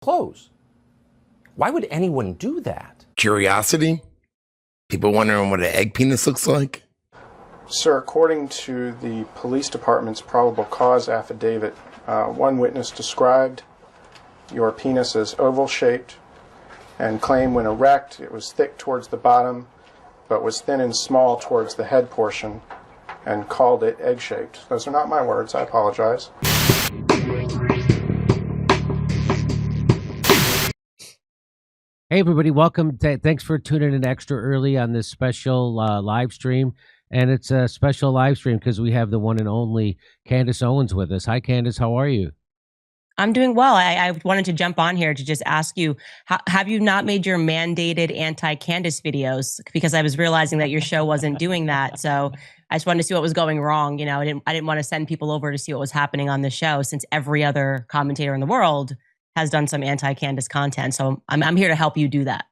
clothes. Why would anyone do that? Curiosity? People wondering what an egg penis looks like? Sir, according to the police department's probable cause affidavit, one witness described your penis as oval-shaped and claimed when erect it was thick towards the bottom but was thin and small towards the head portion and called it egg-shaped. Those are not my words. I apologize. Hey, everybody. Welcome. Thanks for tuning in extra early on this special live stream. And it's a special live stream because we have the one and only Candace Owens with us. Hi, Candace. How are you? I'm doing well. I wanted to jump on here to just ask you, have you not made your mandated anti-Candace videos? Because I was realizing that your show wasn't doing that. So I just wanted to see what was going wrong. You know, I didn't want to send people over to see what was happening on the show since every other commentator in the world has done some anti-Candace content. So I'm here to help you do that.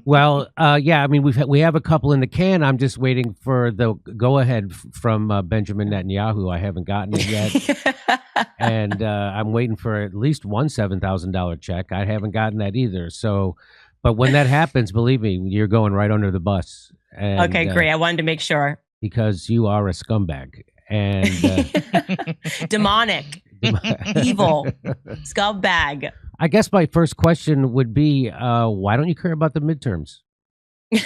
Well, yeah, I mean, we have a couple in the can. I'm just waiting for the go-ahead from Benjamin Netanyahu. I haven't gotten it yet. And I'm waiting for at least one $7,000 check. I haven't gotten that either. So, but when that happens, believe me, you're going right under the bus. And, okay, great. I wanted to make sure. Because you are a scumbag. And demonic. Evil scumbag. I guess my first question would be, why don't you care about the midterms? You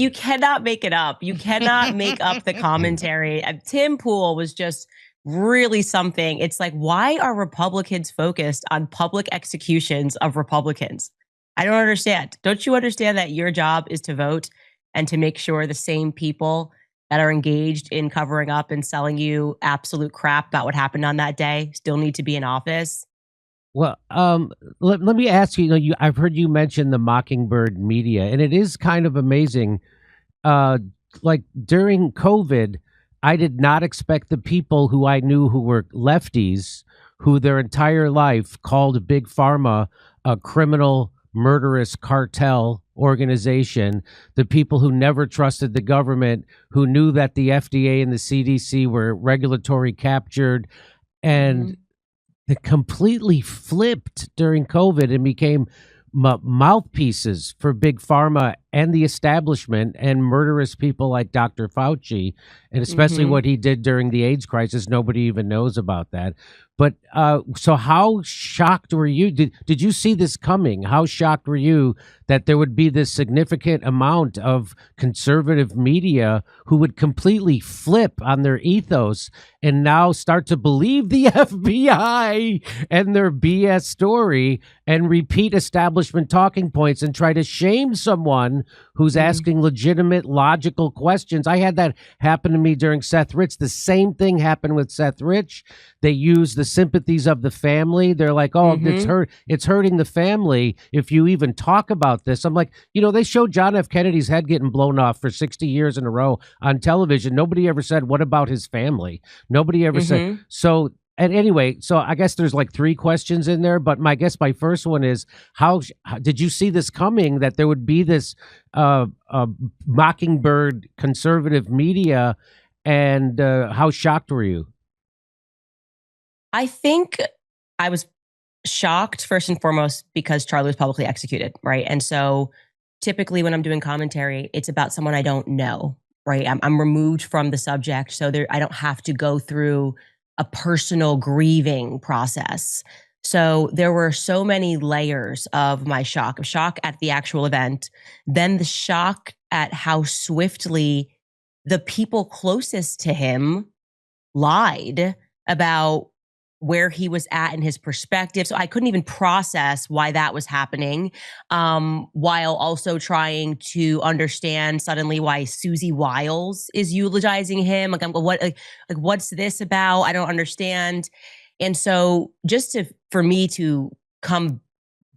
cannot make it up. You cannot make up the commentary. Tim Pool was just really something. It's like, why are Republicans focused on public executions of Republicans? I don't understand. Don't you understand that your job is to vote and to make sure the same people that are engaged in covering up and selling you absolute crap about what happened on that day still need to be in office? Well, let me ask you, I've heard you mention the Mockingbird media, and it is kind of amazing. Like during COVID, I did not expect the people who I knew who were lefties, who their entire life called Big Pharma a criminal, murderous cartel organization, the people who never trusted the government, who knew that the FDA and the CDC were regulatory captured, and they completely flipped during COVID and became mouthpieces for Big Pharma and the establishment and murderous people like Dr. Fauci, and especially what he did during the AIDS crisis. Nobody even knows about that. But so how shocked were you? Did you see this coming? How shocked were you that there would be this significant amount of conservative media who would completely flip on their ethos and now start to believe the FBI and their BS story and repeat establishment talking points and try to shame someone who's asking legitimate, logical questions? I had that happen to me during Seth Rich. The same thing happened with Seth Rich. They use the sympathies of the family. They're like, oh, it's hurting the family if you even talk about this. I'm like, they showed John F. Kennedy's head getting blown off for 60 years in a row on television. Nobody ever said, what about his family? Nobody ever said. So, and anyway, so I guess there's like three questions in there, but my first one is, how did you see this coming, that there would be this Mockingbird conservative media, and how shocked were you? I think I was shocked first and foremost because Charlie was publicly executed, right? And so typically when I'm doing commentary, it's about someone I don't know, right? I'm removed from the subject, so I don't have to go through a personal grieving process. So there were so many layers of my shock at the actual event, then the shock at how swiftly the people closest to him lied about where he was at in his perspective. So I couldn't even process why that was happening, while also trying to understand suddenly why Susie Wiles is eulogizing him. Like, what's this about? I don't understand. And so for me to come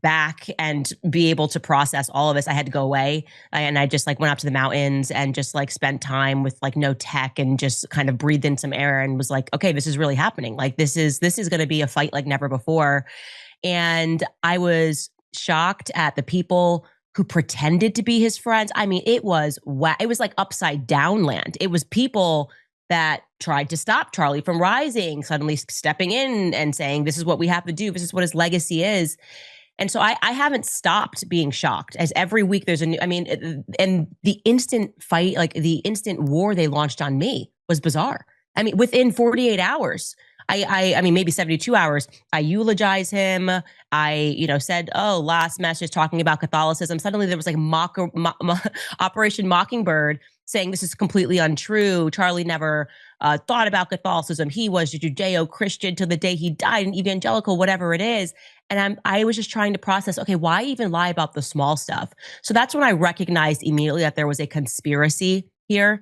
back and be able to process all of this, I had to go away. And I just went up to the mountains and just spent time with no tech and just kind of breathed in some air and was like, okay, this is really happening. This is going to be a fight like never before. And I was shocked at the people who pretended to be his friends. I mean, it was like upside down land. It was people that tried to stop Charlie from rising, suddenly stepping in and saying, this is what we have to do. This is what his legacy is. And so I haven't stopped being shocked, as every week there's a new, I mean, and the instant fight, like the instant war they launched on me was bizarre. I mean, within 48 hours, I mean, maybe 72 hours, I eulogize him. I, said, oh, last message talking about Catholicism. Suddenly there was like Operation Mockingbird saying this is completely untrue. Charlie never thought about Catholicism. He was Judeo-Christian till the day he died, an evangelical, whatever it is. And I was just trying to process, okay, why even lie about the small stuff? So that's when I recognized immediately that there was a conspiracy here,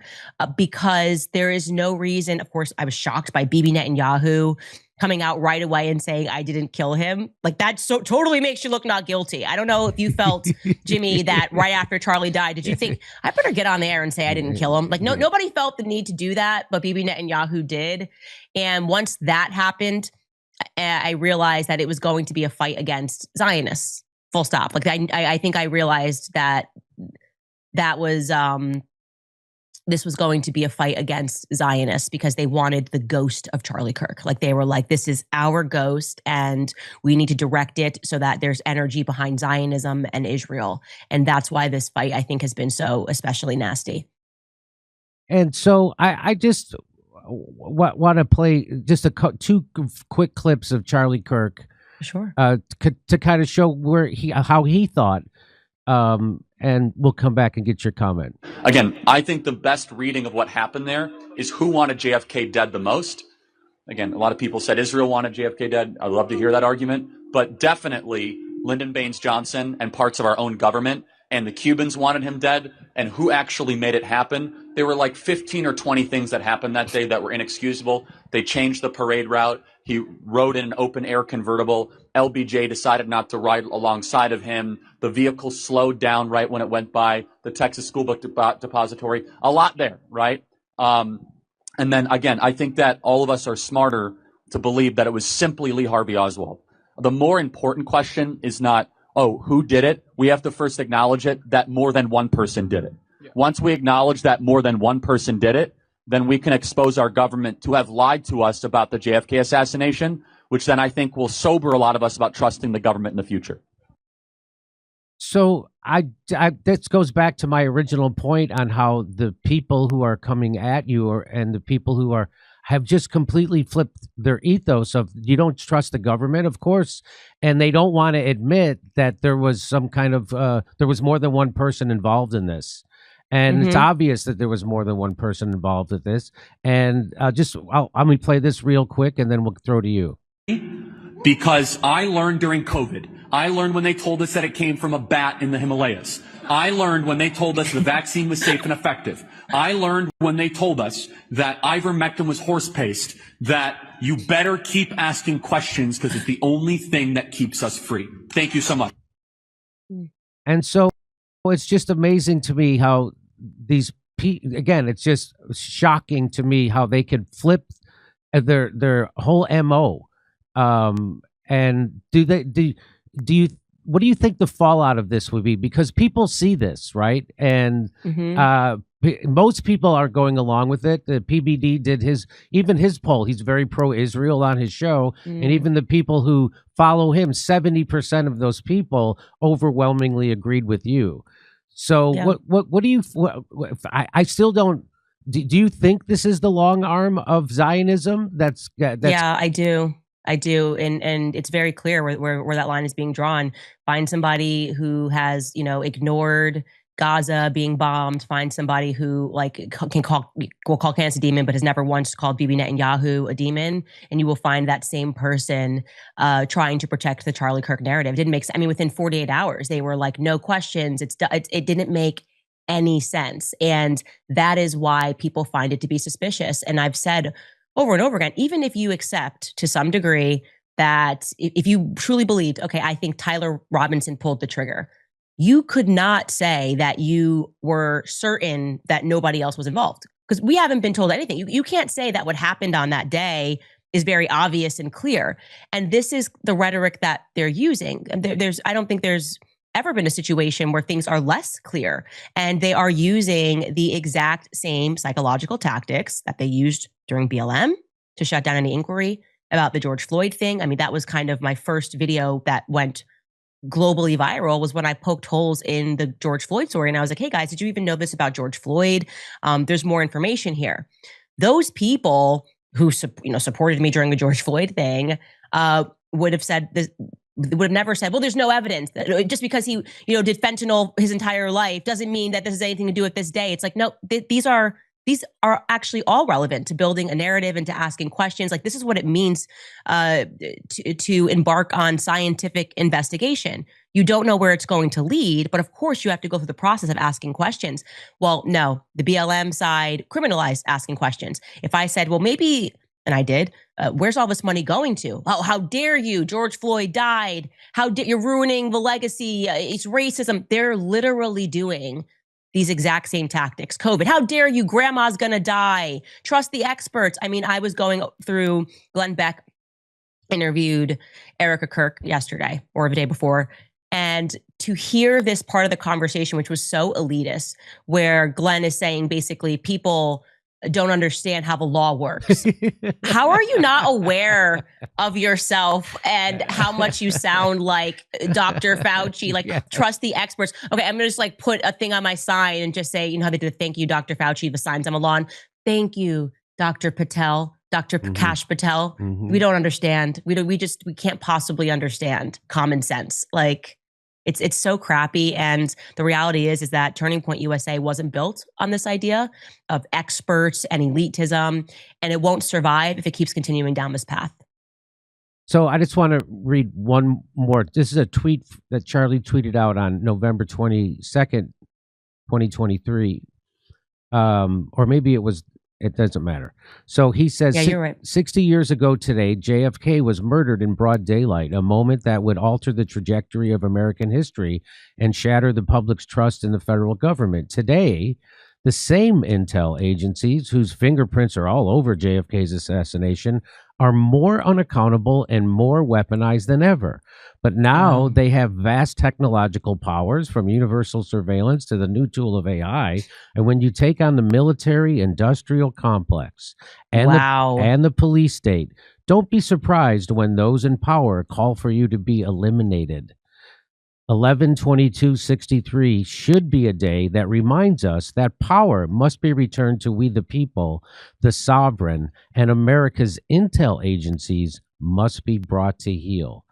because there is no reason. Of course, I was shocked by Bibi Netanyahu coming out right away and saying I didn't kill him. Like, that so totally makes you look not guilty. I don't know if you felt, Jimmy, that right after Charlie died, did you think I better get on the air and say I didn't kill him? Like, nobody felt the need to do that, but Bibi Netanyahu did. And once that happened, I realized that it was going to be a fight against Zionists. Full stop. Like, I think I realized that was this was going to be a fight against Zionists, because they wanted the ghost of Charlie Kirk. Like, they were like, this is our ghost and we need to direct it so that there's energy behind Zionism and Israel. And that's why this fight, I think, has been so especially nasty. And so I just want to play just two quick clips of Charlie Kirk. Sure. To kind of show how he thought. And we'll come back and get your comment. Again, I think the best reading of what happened there is who wanted JFK dead the most. Again, a lot of people said Israel wanted JFK dead. I'd love to hear that argument. But definitely Lyndon Baines Johnson and parts of our own government and the Cubans wanted him dead. And who actually made it happen? There were like 15 or 20 things that happened that day that were inexcusable. They changed the parade route. He rode in an open-air convertible. LBJ decided not to ride alongside of him. The vehicle slowed down right when it went by the Texas School Book Depository. A lot there, right? And then, again, I think that all of us are smarter to believe that it was simply Lee Harvey Oswald. The more important question is not, oh, who did it? We have to first acknowledge it, that more than one person did it. Yeah. Once we acknowledge that more than one person did it, then we can expose our government to have lied to us about the JFK assassination, which then I think will sober a lot of us about trusting the government in the future. So this goes back to my original point on how the people who are coming at you and the people who have just completely flipped their ethos of you don't trust the government, of course, and they don't want to admit that there was some kind of there was more than one person involved in this. And it's obvious that there was more than one person involved with this. And I'm going to play this real quick, and then we'll throw to you. Because I learned during COVID. I learned when they told us that it came from a bat in the Himalayas. I learned when they told us the vaccine was safe and effective. I learned when they told us that ivermectin was horse paste, that you better keep asking questions because it's the only thing that keeps us free. Thank you so much. And so it's just amazing to me how these again, it's just shocking to me how they could flip their whole MO. And what do you think the fallout of this would be? Because people see this, right? And most people are going along with it. The PBD did his poll. He's very pro-Israel on his show. And even the people who follow him, 70% of those people overwhelmingly agreed with you. So what do you, I still don't, do you think this is the long arm of Zionism? Yeah, I do. And it's very clear where that line is being drawn. Find somebody who has, ignored Gaza being bombed. Find somebody who will call Candace a demon, but has never once called Bibi Netanyahu a demon. And you will find that same person trying to protect the Charlie Kirk narrative. It didn't make sense. I mean, within 48 hours, they were like, no questions. It didn't make any sense. And that is why people find it to be suspicious. And I've said over and over again, even if you accept to some degree that if you truly believed, okay, I think Tyler Robinson pulled the trigger, you could not say that you were certain that nobody else was involved, because we haven't been told anything. You can't say that what happened on that day is very obvious and clear. And this is the rhetoric that they're using. And I don't think there's ever been a situation where things are less clear. And they are using the exact same psychological tactics that they used during BLM to shut down any inquiry about the George Floyd thing. I mean, that was kind of my first video that went globally viral, was when I poked holes in the George Floyd story. And I was like, hey guys, did you even know this about George Floyd? There's more information here. Those people who supported me during the George Floyd thing would have said this, would have never said, well, there's no evidence that just because he did fentanyl his entire life doesn't mean that this has anything to do with this day. It's like, no, these are actually all relevant to building a narrative and to asking questions. Like, this is what it means to embark on scientific investigation. You don't know where it's going to lead, but of course you have to go through the process of asking questions. Well, no, the BLM side criminalized asking questions. If I said, well, maybe, and I did, where's all this money going to? Oh, how dare you? George Floyd died. You're ruining the legacy. It's racism. They're literally doing these exact same tactics. COVID, how dare you? Grandma's gonna die. Trust the experts. I mean, I was going through, Glenn Beck interviewed Erica Kirk yesterday or the day before, and to hear this part of the conversation, which was so elitist, where Glenn is saying basically people don't understand how the law works. How are you not aware of yourself and how much you sound like Dr. Fauci? Like, Yeah. Trust the experts. Okay, I'm gonna just like put a thing on my sign and just say, you know how they did thank you, Dr. Fauci, the signs on the lawn. Thank you, Dr. Patel, Dr. Cash Patel. We don't understand. We can't possibly understand common sense. Like, it's so crappy. And the reality is that Turning Point USA wasn't built on this idea of experts and elitism, and it won't survive if it keeps continuing down this path. So I just want to read one more. This is a tweet that Charlie tweeted out on November 22nd, 2023. Or maybe it doesn't matter. So he says, Yeah, you're right. 60 years ago today, JFK was murdered in broad daylight, a moment that would alter the trajectory of American history and shatter the public's trust in the federal government. Today, the same intel agencies whose fingerprints are all over JFK's assassination are more unaccountable and more weaponized than ever. But now they have vast technological powers, from universal surveillance to the new tool of AI. And when you take on the military industrial complex and the police state, don't be surprised when those in power call for you to be eliminated. 11/22/63 should be a day that reminds us that power must be returned to we the people, the sovereign, and America's intel agencies must be brought to heel.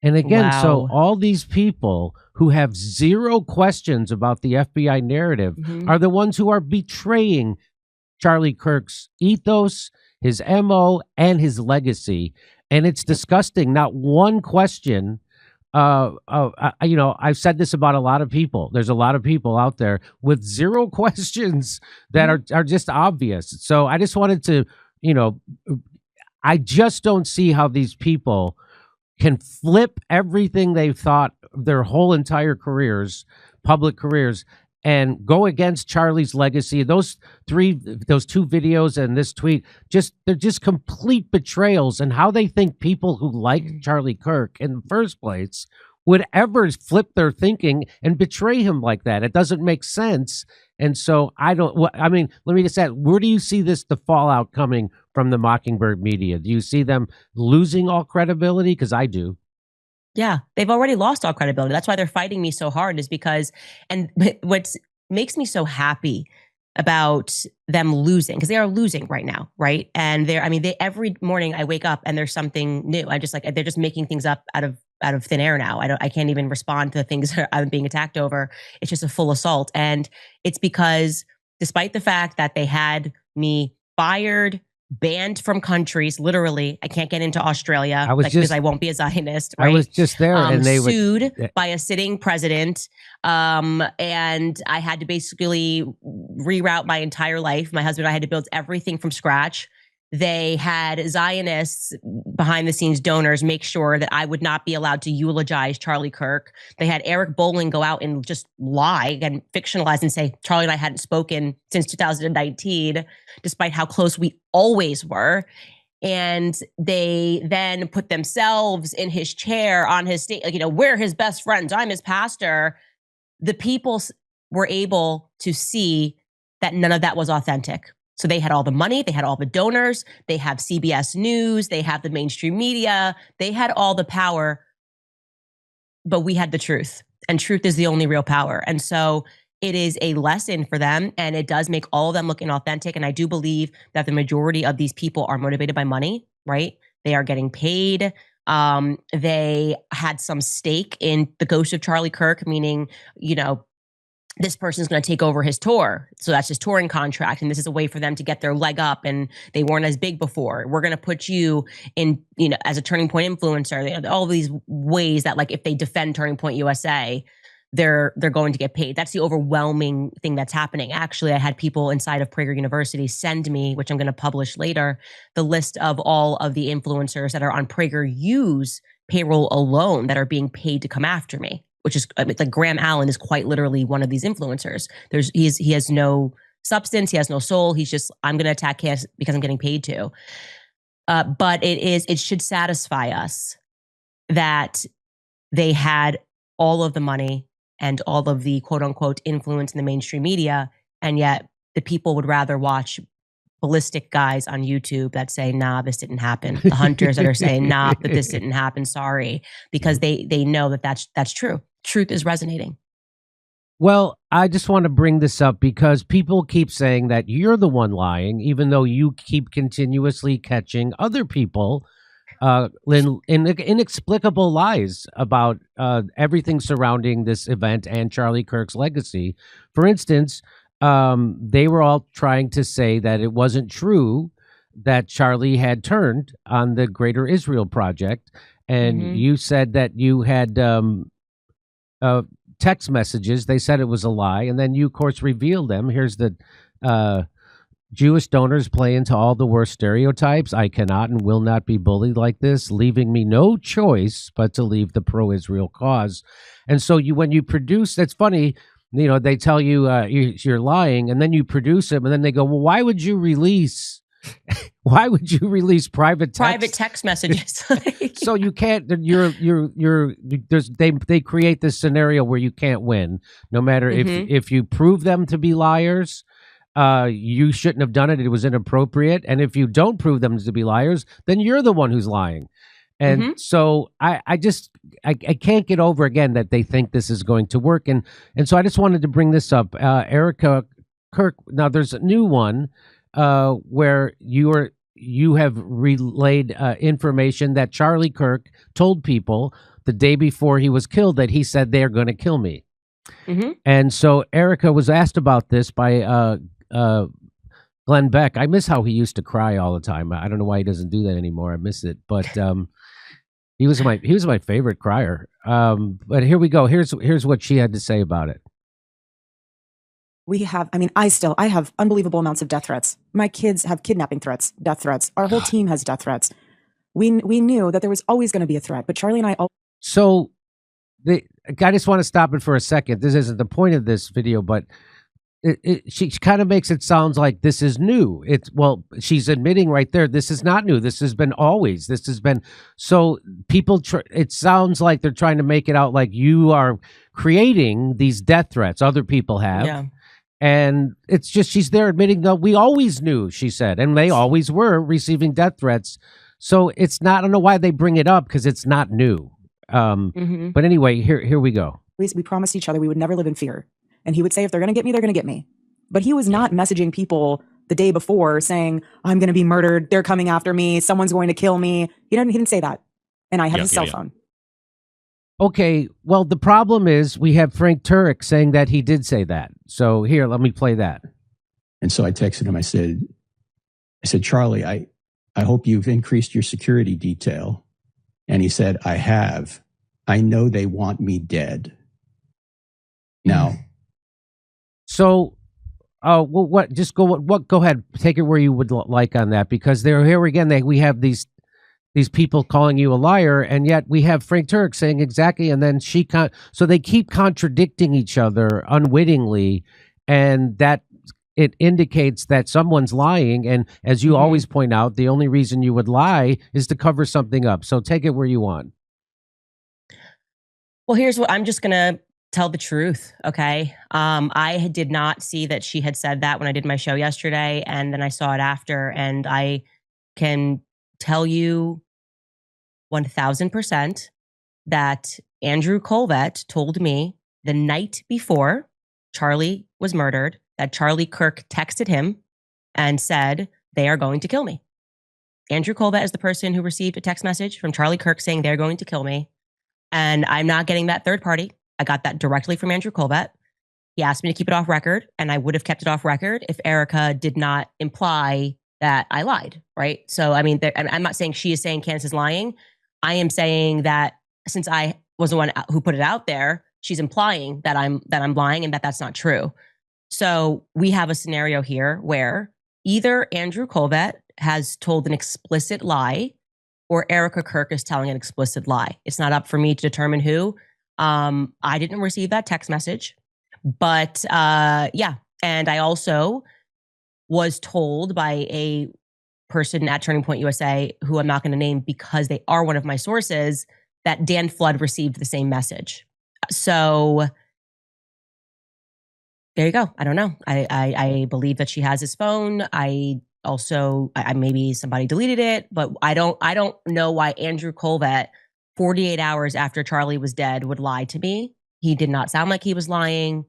And again, so all these people who have zero questions about the FBI narrative are the ones who are betraying Charlie Kirk's ethos, his MO, and his legacy. And it's disgusting. Not one question. I've said this about a lot of people. There's a lot of people out there with zero questions that are just obvious. So I just wanted to, I just don't see how these people can flip everything they've thought their whole entire careers, public careers, and go against Charlie's legacy. Those two videos and this tweet, they're just complete betrayals. And how they think people who like Charlie Kirk in the first place would ever flip their thinking and betray him like that. It doesn't make sense. And so let me just ask, where do you see the fallout coming from the Mockingbird media? Do you see them losing all credibility? Because I do. Yeah, they've already lost all credibility. That's why they're fighting me so hard, is because, and what makes me so happy about them losing, because they are losing right now, right? And they every morning I wake up and there's something new. They're just making things up out of thin air now. I can't even respond to the things that I'm being attacked over. It's just a full assault. And it's because despite the fact that they had me fired, banned from countries, literally, I can't get into Australia because I won't be a Zionist. Right? I was just there, and they sued by a sitting president, and I had to basically reroute my entire life. My husband and I had to build everything from scratch. They had Zionists, behind the scenes donors, make sure that I would not be allowed to eulogize Charlie Kirk. They had Eric Bolling go out and just lie and fictionalize and say Charlie and I hadn't spoken since 2019, despite how close we always were. and they then put themselves in his chair on his stage, like, we're his best friends, I'm his pastor. The people were able to see that none of that was authentic. So they had all the money, they had all the donors, they have CBS News, they have the mainstream media, they had all the power, but we had the truth, and truth is the only real power. And so it is a lesson for them, and it does make all of them look inauthentic. And I do believe that the majority of these people are motivated by money, right? They are getting paid. They had some stake in the ghost of Charlie Kirk, meaning, this person's going to take over his tour. So that's his touring contract. And this is a way for them to get their leg up, and they weren't as big before. We're going to put you in, as a Turning Point influencer. All these ways that, like, if they defend Turning Point USA, they're going to get paid. That's the overwhelming thing that's happening. Actually, I had people inside of Prager University send me, which I'm going to publish later, the list of all of the influencers that are on PragerU's payroll alone that are being paid to come after me, which is like Graham Allen is quite literally one of these influencers. He has no substance. He has no soul. He's just, I'm going to attack him because I'm getting paid to. But it should satisfy us that they had all of the money and all of the quote unquote influence in the mainstream media. And yet the people would rather watch ballistic guys on YouTube that say, nah, this didn't happen. The hunters that are saying, nah, but this didn't happen. Sorry. Because they know that that's true. Truth is resonating. Well, I just want to bring this up because people keep saying that you're the one lying, even though you keep continuously catching other people in inexplicable lies about everything surrounding this event and Charlie Kirk's legacy. For instance, they were all trying to say that it wasn't true that Charlie had turned on the Greater Israel Project. And you said that you had text messages. They said it was a lie. And then you, of course, revealed them. Here's the Jewish donors play into all the worst stereotypes. I cannot and will not be bullied like this, leaving me no choice but to leave the pro-Israel cause. And so when you produce, that's funny, they tell you you're lying, and then you produce them, and then they go, well, why would you release private text messages? So you can't, they create this scenario where you can't win, no matter if you prove them to be liars. You shouldn't have done it. It was inappropriate. And if you don't prove them to be liars, then you're the one who's lying. And so I can't get over again that they think this is going to work. And so I just wanted to bring this up. Erica Kirk. Now there's a new one where you have relayed information that Charlie Kirk told people the day before he was killed that he said they're going to kill me. And so Erica was asked about this by Glenn Beck. I miss how he used to cry all the time. I don't know why he doesn't do that anymore. I miss it, but he was my favorite crier. But here we go. Here's what she had to say about it. I have unbelievable amounts of death threats. My kids have kidnapping threats, death threats. Our whole team has death threats. We knew that there was always going to be a threat, but Charlie and I. So I just want to stop it for a second. This isn't the point of this video, but she kind of makes it sound like this is new. She's admitting right there, this is not new. This has been always. This has been, so people, it sounds like they're trying to make it out like you are creating these death threats other people have. Yeah. And it's just, she's there admitting that we always knew, she said, and they always were receiving death threats. So it's not, I don't know why they bring it up, because it's not new. But anyway, here we go. We promised each other we would never live in fear. And he would say, if they're going to get me, they're going to get me. But he was not messaging people the day before saying, I'm going to be murdered. They're coming after me. Someone's going to kill me. He didn't say that. And I have his cell phone. Okay. Well, the problem is we have Frank Turek saying that he did say that. So here, let me play that. And so I texted him. I said, Charlie, I hope you've increased your security detail. And he said, I have. I know they want me dead. Now. So, what? Just go. What? Go ahead. Take it where you would like on that, because they're here again. We have these people calling you a liar, and yet we have Frank Turek saying exactly, and then so they keep contradicting each other unwittingly, and that it indicates that someone's lying. And as you always point out, the only reason you would lie is to cover something up. So take it where you want. Well, here's what I'm just going to tell the truth. Okay. I did not see that she had said that when I did my show yesterday. And then I saw it after. And I can tell you 1000% that Andrew Colvett told me the night before Charlie was murdered that Charlie Kirk texted him and said, they are going to kill me. Andrew Colvett is the person who received a text message from Charlie Kirk saying they're going to kill me. And I'm not getting that third party. I got that directly from Andrew Colvett. He asked me to keep it off record, and I would have kept it off record if Erica did not imply that I lied, right? So, I mean, I'm not saying she is saying Candace is lying. I am saying that since I was the one who put it out there, she's implying that I'm lying and that that's not true. So we have a scenario here where either Andrew Colvett has told an explicit lie or Erica Kirk is telling an explicit lie. It's not up for me to determine who. I didn't receive that text message, but yeah. And I also was told by a person at Turning Point USA, who I'm not going to name because they are one of my sources, that Dan Flood received the same message. So there you go. I don't know. I believe that she has his phone. I maybe somebody deleted it, but I don't know why Andrew Colvett, 48 hours after Charlie was dead, would lie to me. He did not sound like he was lying.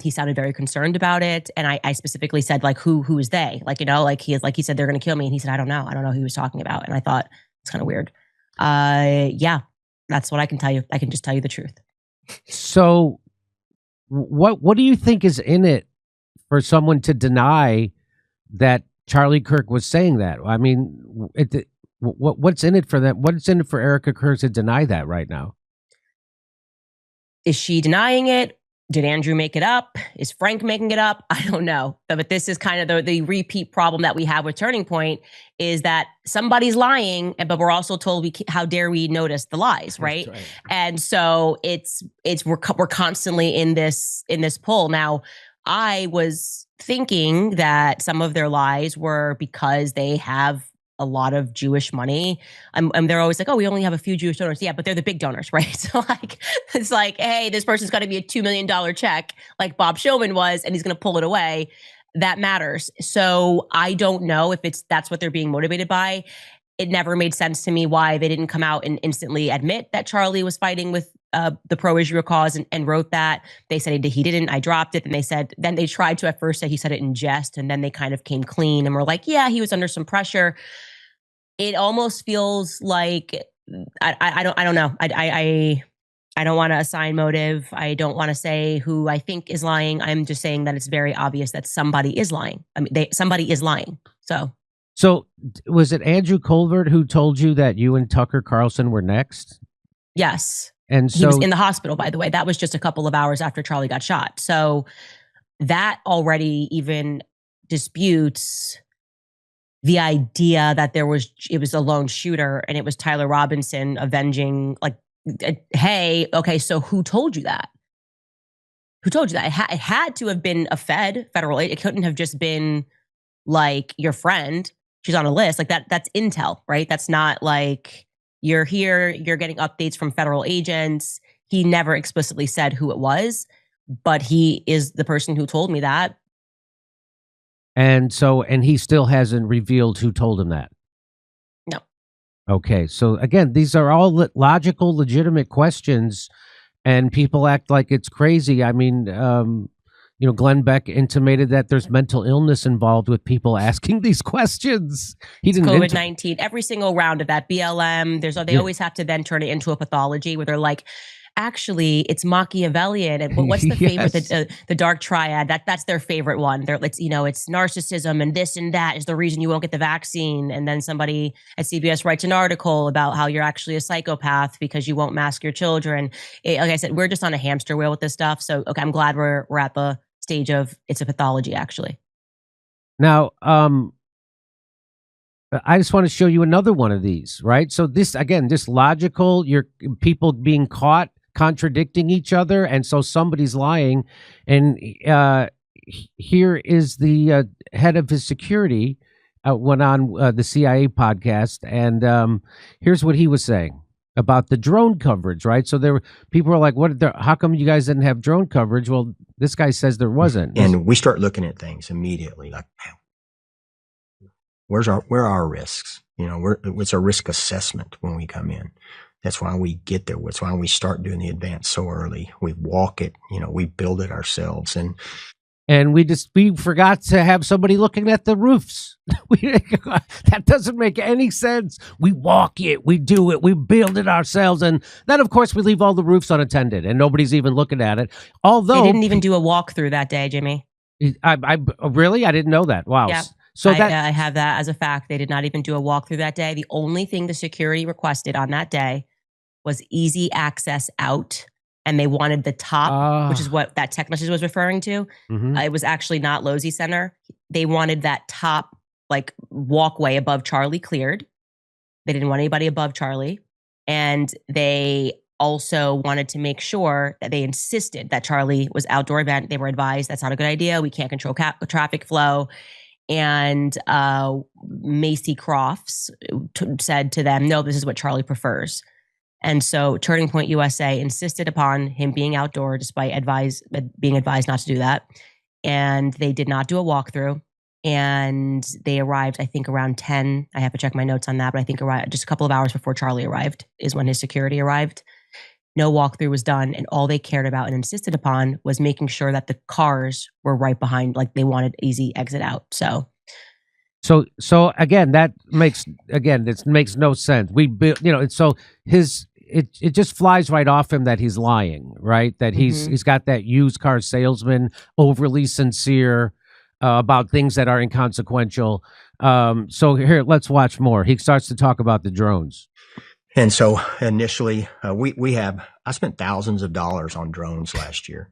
He sounded very concerned about it. And I specifically said, like, who is they? Like, you know, like he said, they're going to kill me. And he said, I don't know who he was talking about. And I thought, it's kind of weird. Yeah, that's what I can tell you. I can just tell you the truth. So what do you think is in it for someone to deny that Charlie Kirk was saying that? I mean, what's in it for them? What's in it for Erica Kirk to deny that right now? Is she denying it? Did Andrew make it up? Is Frank making it up? I don't know. But this is kind of the repeat problem that we have with Turning Point, is that somebody's lying, but we're also told how dare we notice the lies, right? And so we're constantly in this pull. Now, I was thinking that some of their lies were because they have a lot of Jewish money. And they're always like, oh, we only have a few Jewish donors. Yeah, but they're the big donors, right? So like, it's like, hey, this person's got to be a $2 million check like Bob Showman was, and he's going to pull it away. That matters. So I don't know if that's what they're being motivated by. It never made sense to me why they didn't come out and instantly admit that Charlie was fighting with the pro-Israel cause and wrote that. They said he didn't. I dropped it. And then they tried to at first say he said it in jest, and then they kind of came clean and were like, yeah, he was under some pressure. It almost feels like I don't know. I don't want to assign motive. I don't want to say who I think is lying. I'm just saying that it's very obvious that somebody is lying. I mean, somebody is lying. So was it Andrew Colvert who told you that you and Tucker Carlson were next? Yes. And so he was in the hospital, by the way. That was just a couple of hours after Charlie got shot. So that already even disputes the idea that it was a lone shooter and it was Tyler Robinson avenging, like, hey, okay, so who told you that? Who told you that? It had to have been a federal agent. It couldn't have just been like your friend. She's on a list. Like that's intel, right? That's not like you're here, you're getting updates from federal agents. He never explicitly said who it was, but he is the person who told me that. And he still hasn't revealed who told him that? No. Okay. So again, these are all logical, legitimate questions, and people act like it's crazy. I mean, Glenn Beck intimated that there's mental illness involved with people asking these questions. He didn't COVID-19, every single round of that BLM, they always have to then turn it into a pathology where they're like, actually, it's Machiavellian. And what's the favorite? The dark triad. That's their favorite one. It's narcissism and this and that is the reason you won't get the vaccine. And then somebody at CBS writes an article about how you're actually a psychopath because you won't mask your children. Like I said, we're just on a hamster wheel with this stuff. So okay, I'm glad we're at the stage of it's a pathology, actually. Now, I just want to show you another one of these, right? So this logical, you're people being caught contradicting each other, and so somebody's lying, and here is the head of his security went on the CIA podcast, and here's what he was saying about the drone coverage, right? So there were people were like, how come you guys didn't have drone coverage? Well, this guy says there wasn't. And we start looking at things immediately, like, where are our risks? What's our risk assessment when we come in? That's why we get there. That's why we start doing the advance so early. We walk it, we build it ourselves. And we forgot to have somebody looking at the roofs. That doesn't make any sense. We walk it, we do it, we build it ourselves. And then, of course, we leave all the roofs unattended and nobody's even looking at it. Although they didn't even do a walkthrough that day, Jimmy. I really? I didn't know that. Wow. Yeah. So I have that as a fact. They did not even do a walkthrough that day. The only thing the security requested on that day was easy access out. And they wanted the top, which is what that text message was referring to. Mm-hmm. It was actually not Losey Center. They wanted that top walkway above Charlie cleared. They didn't want anybody above Charlie. And they also wanted to make sure that they insisted that Charlie was outdoor event. They were advised that's not a good idea. We can't control traffic flow. And Macy Crofts said to them, no, this is what Charlie prefers. And so Turning Point USA insisted upon him being outdoor despite being advised not to do that. And they did not do a walkthrough. And they arrived, I think, around 10. I have to check my notes on that, but I think just a couple of hours before Charlie arrived is when his security arrived. No walkthrough was done. And all they cared about and insisted upon was making sure that the cars were right behind, like they wanted easy exit out. So again, this makes no sense. We built, so it just flies right off him that he's lying, right? That he's got that used car salesman, overly sincere about things that are inconsequential. So here, let's watch more. He starts to talk about the drones. And so initially, I spent thousands of dollars on drones last year.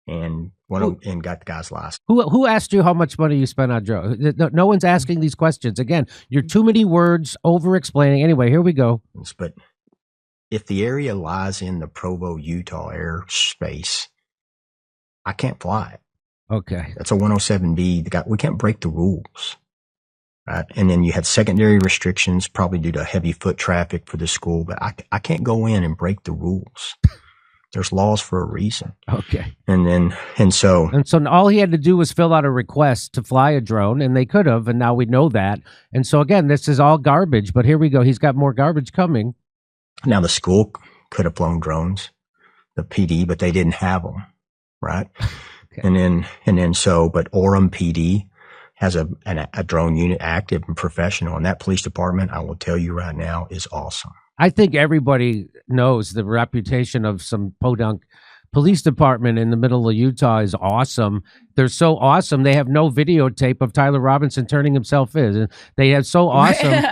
And and got the guy's license. Who asked you how much money you spent on drones? No one's asking these questions. Again, you're too many words, over-explaining. Anyway, here we go. But if the area lies in the Provo, Utah airspace, I can't fly it. Okay. That's a 107B. We can't break the rules. Right? And then you have secondary restrictions, probably due to heavy foot traffic for the school. But I can't go in and break the rules. There's laws for a reason. Okay. And so all he had to do was fill out a request to fly a drone, and they could have, and now we know that. And so again, this is all garbage, but here we go. He's got more garbage coming. Now the school could have flown drones, the PD, but they didn't have them, right? Okay. But Orem PD has a drone unit active and professional, and that police department, I will tell you right now, is awesome. I think everybody knows the reputation of some podunk police department in the middle of Utah is awesome. They're so awesome. They have no videotape of Tyler Robinson turning himself in. They have so awesome.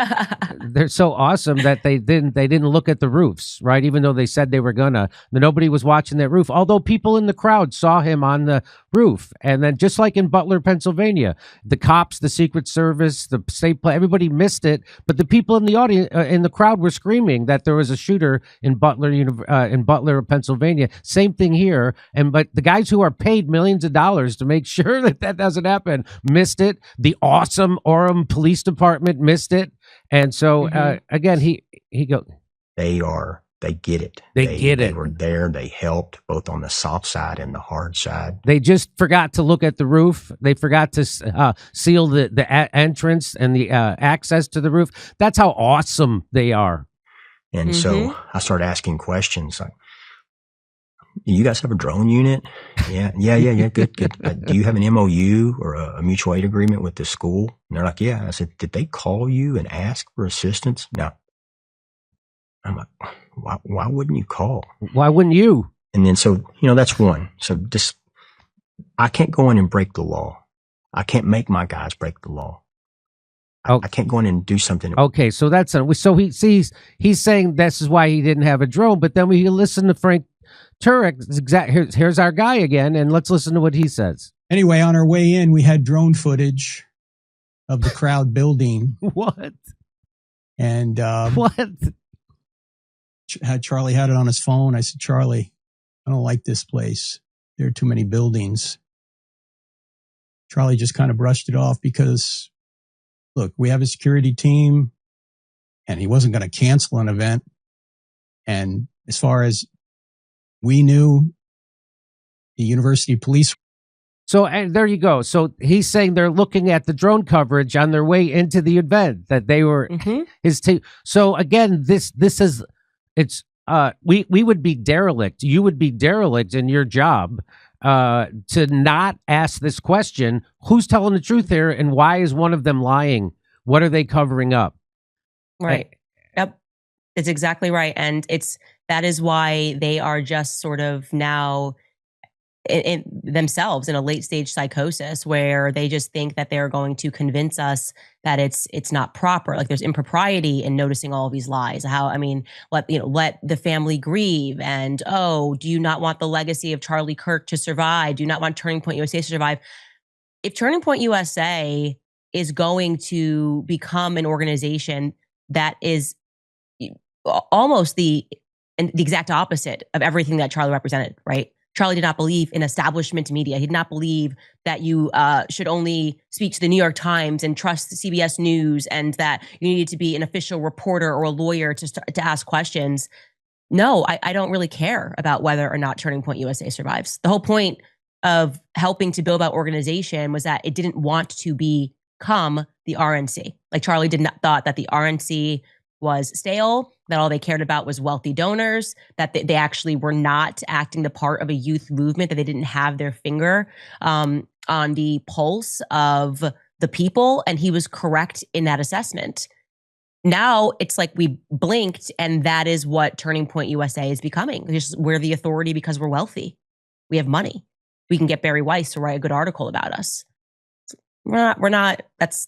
They're so awesome that they didn't look at the roofs, right? Even though they said they were gonna. Nobody was watching that roof. Although people in the crowd saw him on the roof. And then just like in Butler, Pennsylvania, the cops, the Secret Service, the state, everybody missed it. But the people in the audience, in the crowd, were screaming that there was a shooter in Butler, Pennsylvania. Same thing here. But the guys who are paid millions of dollars to make sure that doesn't happen missed it. The awesome Orem Police Department missed it. And so again, he goes. They get it. They get it. They were there. They helped both on the soft side and the hard side. They just forgot to look at the roof. They forgot to seal the entrance and the access to the roof. That's how awesome they are. And so I started asking questions like, you guys have a drone unit? Yeah, good. Do you have an MOU or a mutual aid agreement with the school? And they're like, yeah. I said, did they call you and ask for assistance? No. I'm like, why wouldn't you call? Why wouldn't you? And then, so, that's one. So I can't go in and break the law. I can't make my guys break the law. I can't go in and do something. Okay, so he's saying this is why he didn't have a drone, but then we listen to Frank Turek. Here's our guy again, and let's listen to what he says. Anyway, on our way in, we had drone footage of the crowd building. What? And what? Charlie had it on his phone. I said, Charlie, I don't like this place. There are too many buildings. Charlie just kind of brushed it off because, look, we have a security team and he wasn't going to cancel an event. And as far as we knew, the university police. So and there you go. So he's saying they're looking at the drone coverage on their way into the event that they were his team. So again, this is we would be derelict. You would be derelict in your job to not ask this question. Who's telling the truth here, and why is one of them lying? What are they covering up? Right. Yep. It's exactly right. And that is why they are just sort of now in themselves in a late stage psychosis where they just think that they're going to convince us that it's not proper. Like there's impropriety in noticing all of these lies. Let the family grieve. And, do you not want the legacy of Charlie Kirk to survive? Do you not want Turning Point USA to survive? If Turning Point USA is going to become an organization that is almost the exact opposite of everything that Charlie represented, right? Charlie did not believe in establishment media. He did not believe that you should only speak to the New York Times and trust the CBS News, and that you needed to be an official reporter or a lawyer to ask questions. No, I don't really care about whether or not Turning Point USA survives. The whole point of helping to build that organization was that it didn't want to become the RNC. Like Charlie thought that the RNC was stale, that all they cared about was wealthy donors, that they actually were not acting the part of a youth movement, that they didn't have their finger on the pulse of the people. And he was correct in that assessment. Now it's like we blinked, and that is what Turning Point USA is becoming. We're the authority because we're wealthy. We have money. We can get Barry Weiss to write a good article about us. We're not, that's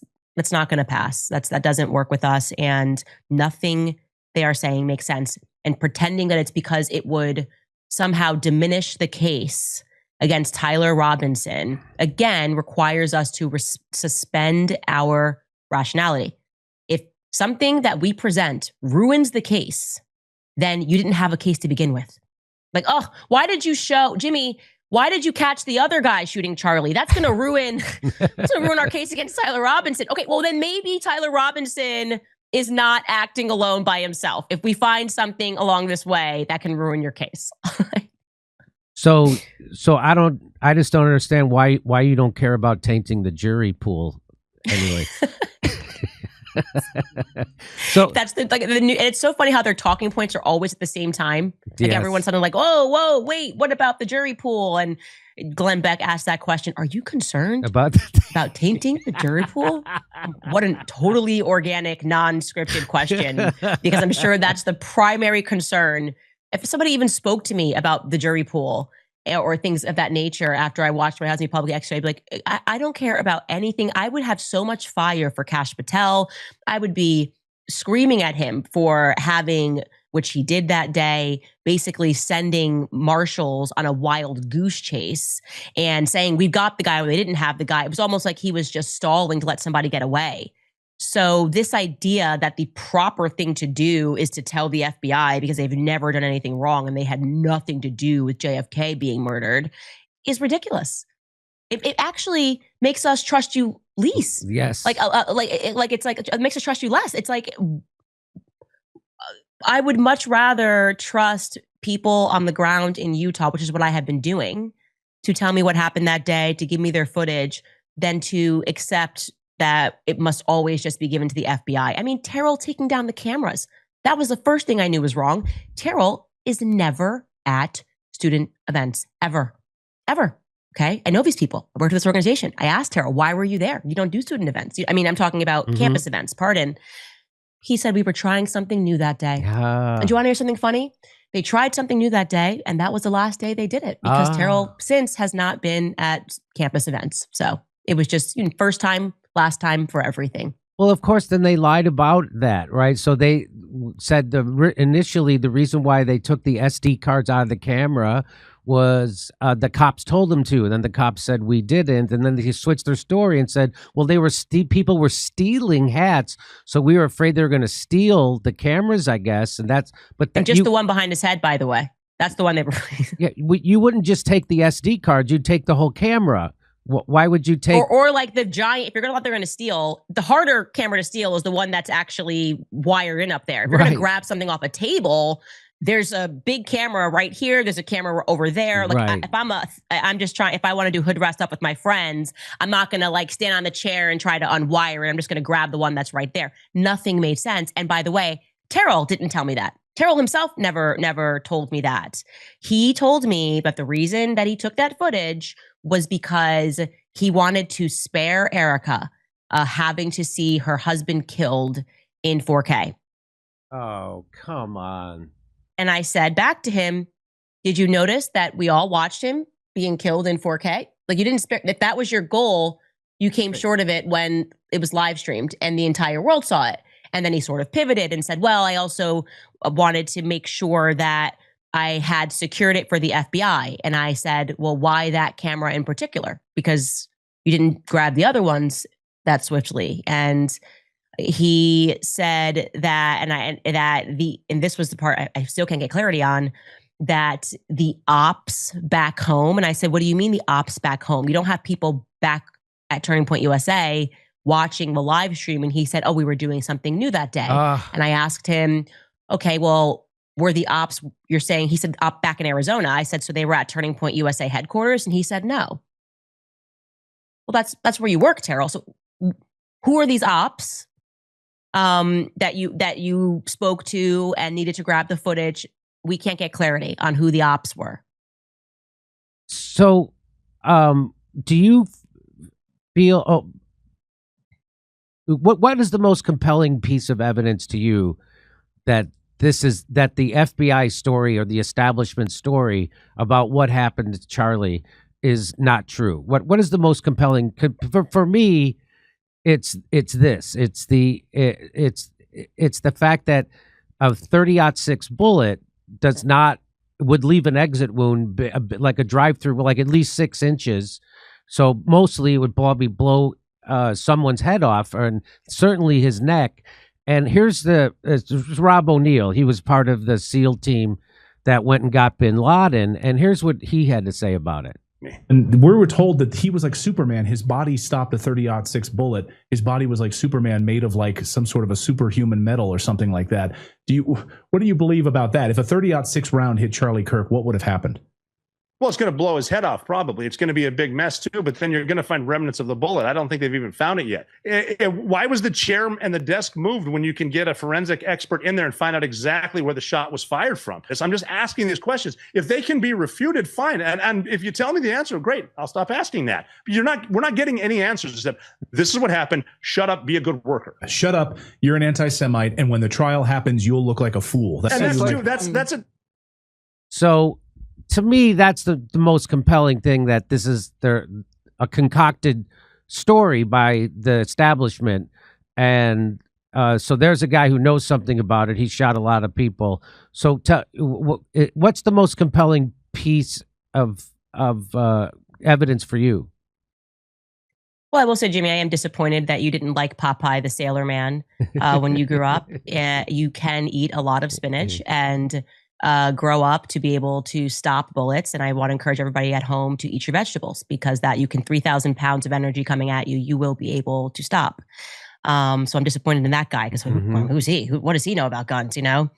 not going to pass. That doesn't work with us, and nothing they are saying makes sense. And pretending that it's because it would somehow diminish the case against Tyler Robinson, again, requires us to suspend our rationality. If something that we present ruins the case, then you didn't have a case to begin with. Like, why did you show, Jimmy, why did you catch the other guy shooting Charlie? That's going to ruin our case against Tyler Robinson. Okay, well then maybe Tyler Robinson is not acting alone by himself. If we find something along this way, that can ruin your case. So I just don't understand why you don't care about tainting the jury pool anyway. So that's the new, and it's so funny how their talking points are always at the same time. Like everyone's suddenly like, whoa, wait, what about the jury pool? And Glenn Beck asked that question. Are you concerned about tainting the jury pool? What a totally organic, non-scripted question, because I'm sure that's the primary concern. If somebody even spoke to me about the jury pool or things of that nature after I watched my husband public X-ray, I'd be like, I don't care about anything. I would have so much fire for Kash Patel. I would be screaming at him for having, which he did that day, basically sending marshals on a wild goose chase and saying, we've got the guy, or they didn't have the guy. It was almost like he was just stalling to let somebody get away. So this idea that the proper thing to do is to tell the FBI because they've never done anything wrong and they had nothing to do with JFK being murdered is ridiculous. It actually makes us trust you least. Yes. It makes us trust you less. It's like, I would much rather trust people on the ground in Utah, which is what I have been doing, to tell me what happened that day, to give me their footage, than to accept that it must always just be given to the FBI. I mean, Terrell taking down the cameras. That was the first thing I knew was wrong. Terrell is never at student events, ever. Okay? I know these people. I worked with this organization. I asked Terrell, why were you there? You don't do student events. I mean, I'm talking about campus events, pardon. He said we were trying something new that day. And do you want to hear something funny? They tried something new that day, and that was the last day they did it, because Terrell since has not been at campus events. So it was just first time, last time for everything. Well, of course, then they lied about that, right? So they said initially the reason why they took the SD cards out of the camera was the cops told them to. And then the cops said we didn't. And then they switched their story and said, well, people were stealing hats, so we were afraid they were going to steal the cameras, I guess. And just the one behind his head, by the way. That's the one they were. Yeah, you wouldn't just take the SD cards; you'd take the whole camera. Why would you take or like the giant? If you're gonna let they're gonna steal, the harder camera to steal is the one that's actually wired in up there. If you're gonna grab something off a table, there's a big camera right here. There's a camera over there. Like I'm just trying. If I want to do hood rat stuff with my friends, I'm not gonna like stand on the chair and try to unwire it. I'm just gonna grab the one that's right there. Nothing made sense. And by the way, Terrell didn't tell me that. Terrell himself never told me that. He told me that the reason that he took that footage was because he wanted to spare Erica having to see her husband killed in 4K. Oh, come on. And I said back to him, did you notice that we all watched him being killed in 4K? Like you didn't spare, if that was your goal, you came short of it when it was live streamed and the entire world saw it. And then he sort of pivoted and said, well, I also wanted to make sure that I had secured it for the FBI. And I said, well, why that camera in particular? Because you didn't grab the other ones that swiftly. And he said that, and this was the part I still can't get clarity on, that the ops back home. And I said, what do you mean the ops back home? You don't have people back at Turning Point USA watching the live stream. And he said, oh, we were doing something new that day. And I asked him, okay, well, were the ops, you're saying, he said op back in Arizona. I said, so they were at Turning Point USA headquarters? And he said, no. Well, that's where you work, Terrell. So who are these ops that you spoke to and needed to grab the footage? We can't get clarity on who the ops were. So do you feel, what is the most compelling piece of evidence to you that that the FBI story or the establishment story about what happened to Charlie is not true? What is the most compelling? For me, it's this. It's the fact that a 30-06 bullet would leave an exit wound like a drive-through, like at least 6 inches. So mostly it would probably blow someone's head off, and certainly his neck. And here's Rob O'Neill. He was part of the SEAL team that went and got bin Laden. And here's what he had to say about it. And we were told that he was like Superman. His body stopped a 30-06 bullet. His body was like Superman, made of like some sort of a superhuman metal or something like that. What do you believe about that? If a 30-06 round hit Charlie Kirk, what would have happened? Well, it's going to blow his head off, probably. It's going to be a big mess, too, but then you're going to find remnants of the bullet. I don't think they've even found it yet. Why was the chair and the desk moved when you can get a forensic expert in there and find out exactly where the shot was fired from? So I'm just asking these questions. If they can be refuted, fine. And if you tell me the answer, great. I'll stop asking that. But we're not getting any answers except this is what happened. Shut up. Be a good worker. Shut up. You're an anti-Semite. And when the trial happens, you'll look like a fool. That's it. So, to me, that's the most compelling thing, that this is a concocted story by the establishment. And so there's a guy who knows something about it. He shot a lot of people. So what's the most compelling piece of evidence for you? Well, I will say, Jimmy, I am disappointed that you didn't like Popeye the Sailor Man when you grew up. You can eat a lot of spinach and grow up to be able to stop bullets. And I want to encourage everybody at home to eat your vegetables, because that 3,000 pounds of energy coming at you, you will be able to stop. So I'm disappointed in that guy, because who's he? What does he know about guns, you know?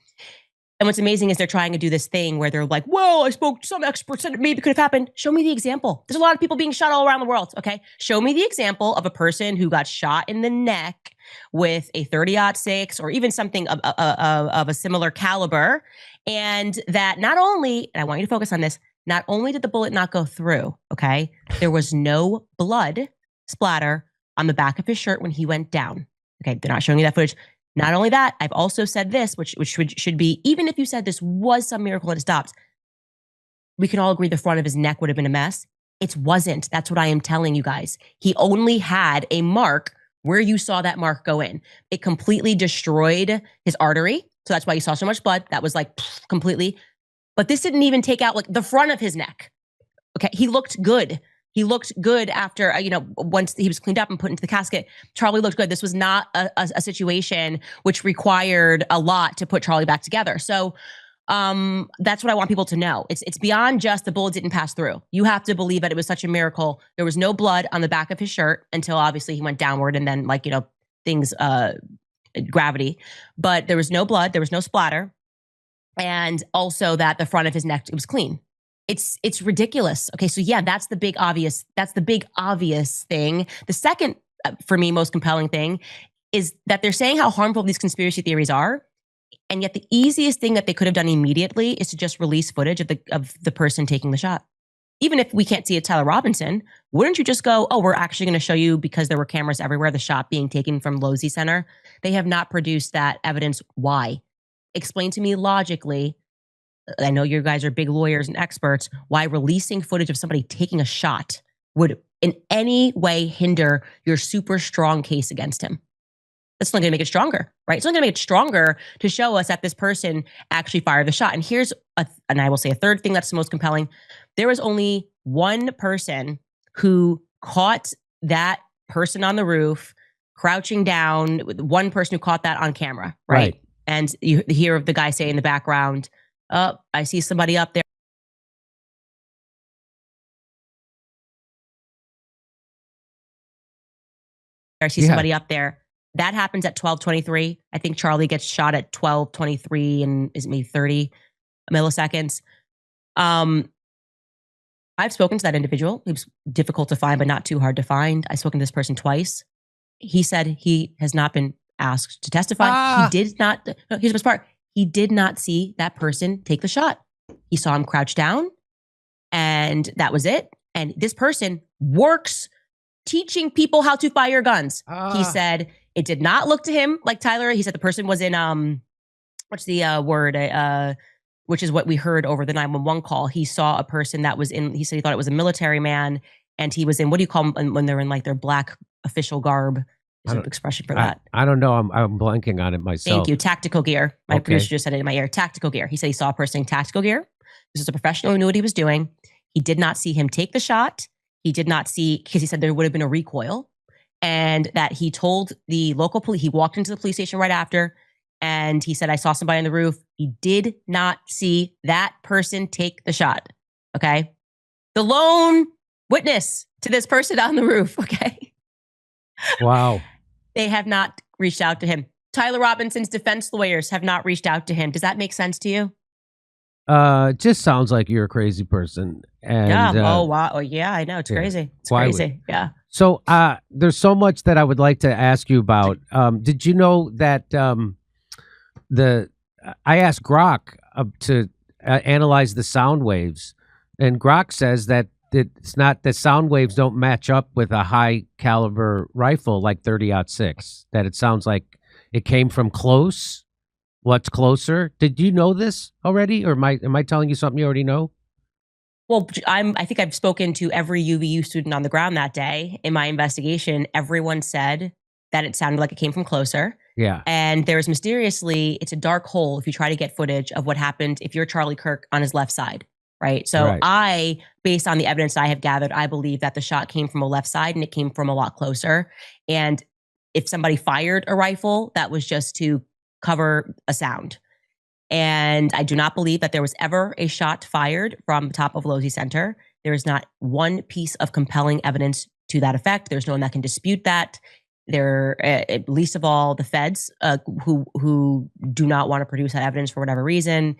And what's amazing is they're trying to do this thing where they're like, well, I spoke to some experts said it maybe could have happened. Show me the example. There's a lot of people being shot all around the world, okay? Show me the example of a person who got shot in the neck with a 30-06 or even something of a similar caliber. And that not only, and I want you to focus on this, not only did the bullet not go through, okay, there was no blood splatter on the back of his shirt when he went down. Okay, they're not showing you that footage. Not only that, I've also said this, which should be, even if you said this was some miracle and it stopped, we can all agree the front of his neck would have been a mess. It wasn't. That's what I am telling you guys. He only had a mark where you saw that mark go in. It completely destroyed his artery. So that's why you saw so much blood. That was like completely. But this didn't even take out like the front of his neck. Okay. He looked good. He looked good after, once he was cleaned up and put into the casket. Charlie looked good. This was not a situation which required a lot to put Charlie back together. So That's what I want people to know. It's beyond just the bullet didn't pass through. You have to believe that it was such a miracle. There was no blood on the back of his shirt until obviously he went downward and then things, gravity, but there was no blood. There was no splatter. And also that the front of his neck, it was clean. It's ridiculous. Okay. So yeah, that's the big obvious thing. The second, for me, most compelling thing is that they're saying how harmful these conspiracy theories are. And yet the easiest thing that they could have done immediately is to just release footage of the person taking the shot. Even if we can't see it, Tyler Robinson, wouldn't you just go, oh, we're actually going to show you, because there were cameras everywhere, the shot being taken from Losey Center? They have not produced that evidence. Why? Explain to me logically. I know you guys are big lawyers and experts. Why releasing footage of somebody taking a shot would in any way hinder your super strong case against him? That's not going to make it stronger, right? It's not going to make it stronger to show us that this person actually fired the shot. And here's, and I will say a third thing that's the most compelling. There was only one person who caught that person on the roof crouching down, one person who caught that on camera, right? And you hear the guy say in the background, oh, I see somebody up there. I see somebody up there. That happens at 12:23. I think Charlie gets shot at 12:23 and is maybe 30 milliseconds. I've spoken to that individual. He was difficult to find, but not too hard to find. I've spoken to this person twice. He said he has not been asked to testify. He did not. Here's the best part. He did not see that person take the shot. He saw him crouch down, and that was it. And this person works teaching people how to fire guns. He said it did not look to him like Tyler. He said the person was in, what's the word? Which is what we heard over the 911 call. He saw a person that was in, he said he thought it was a military man, and he was in, what do you call them when they're in like their black official garb? There's an expression for that. I don't know. I'm blanking on it myself. Thank you. Tactical gear. My producer just said it in my ear. Tactical gear. He said he saw a person in tactical gear. This is a professional who knew what he was doing. He did not see him take the shot. He did not see, because he said there would have been a recoil, and that he told the local police, he walked into the police station right after, and he said, I saw somebody on the roof. He did not see that person take the shot. Okay. The lone witness to this person on the roof. Okay. Wow. They have not reached out to him. Tyler Robinson's defense lawyers have not reached out to him. Does that make sense to you? Just sounds like you're a crazy person. And, yeah. Oh, wow. Oh, yeah, I know. It's crazy. It's crazy. Yeah. So there's so much that I would like to ask you about. Did you know that I asked Grok to analyze the sound waves, and Grok says that it's not, the sound waves don't match up with a high caliber rifle like 30-06, that it sounds like it came from close. What's closer? Did you know this already, or am I telling you something you already know? Well, I think I've spoken to every UVU student on the ground that day. In my investigation, everyone said that it sounded like it came from closer. Yeah. And there's mysteriously, it's a dark hole if you try to get footage of what happened if you're Charlie Kirk on his left side, right? So based on the evidence I have gathered, I believe that the shot came from a left side and it came from a lot closer. And if somebody fired a rifle, that was just to cover a sound. And I do not believe that there was ever a shot fired from the top of Losey Center. There is not one piece of compelling evidence to that effect. There's no one that can dispute that. There, least of all, the feds who do not want to produce that evidence for whatever reason.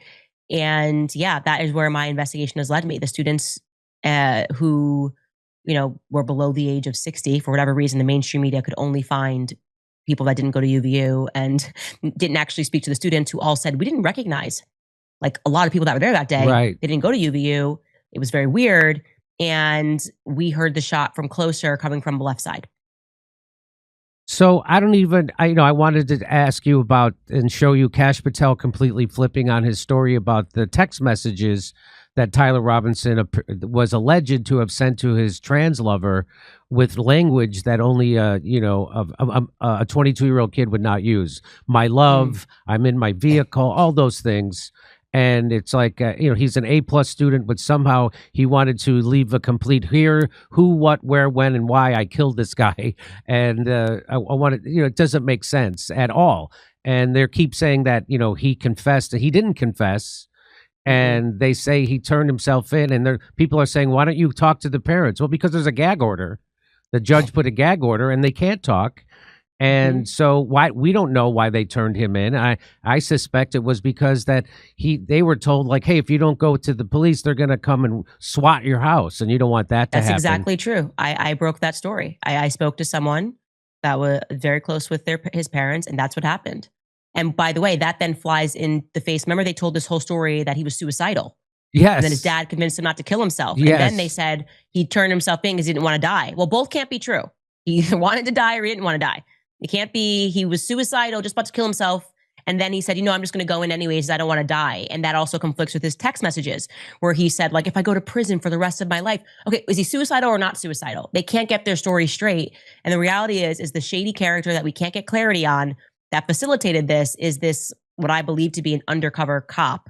And yeah, that is where my investigation has led me. The students who, were below the age of 60, for whatever reason, the mainstream media could only find people that didn't go to UVU and didn't actually speak to the students, who all said, we didn't recognize, like, a lot of people that were there that day. Right. They didn't go to UVU. It was very weird. And we heard the shot from closer coming from the left side. So I wanted to ask you about and show you Kash Patel completely flipping on his story about the text messages that Tyler Robinson was alleged to have sent to his trans lover with language that only a 22-year-old kid would not use. My love, I'm in my vehicle, all those things. And it's like, he's an A+ student, but somehow he wanted to leave a complete here, who, what, where, when, and why I killed this guy. And I wanted, it doesn't make sense at all. And they keep saying that, he confessed. He didn't confess. and they say he turned himself in, and people are saying, why don't you talk to the parents? Well, because there's a gag order. The judge put a gag order and they can't talk. And so we don't know why they turned him in. I suspect it was because that they were told, like, hey, if you don't go to the police, they're going to come and SWAT your house, and you don't want that to happen. That's exactly true. I broke that story. I spoke to someone that was very close with his parents, and that's what happened. And by the way, that then flies in the face. Remember, they told this whole story that he was suicidal. Yes. And then his dad convinced him not to kill himself. Yes. And then they said he turned himself in because he didn't want to die. Well, both can't be true. He either wanted to die or he didn't want to die. It can't be he was suicidal, just about to kill himself. And then he said, I'm just going to go in anyways. I don't want to die. And that also conflicts with his text messages where he said, like, if I go to prison for the rest of my life. Okay, is he suicidal or not suicidal? They can't get their story straight. And the reality is the shady character that we can't get clarity on that facilitated this is this, what I believe to be an undercover cop.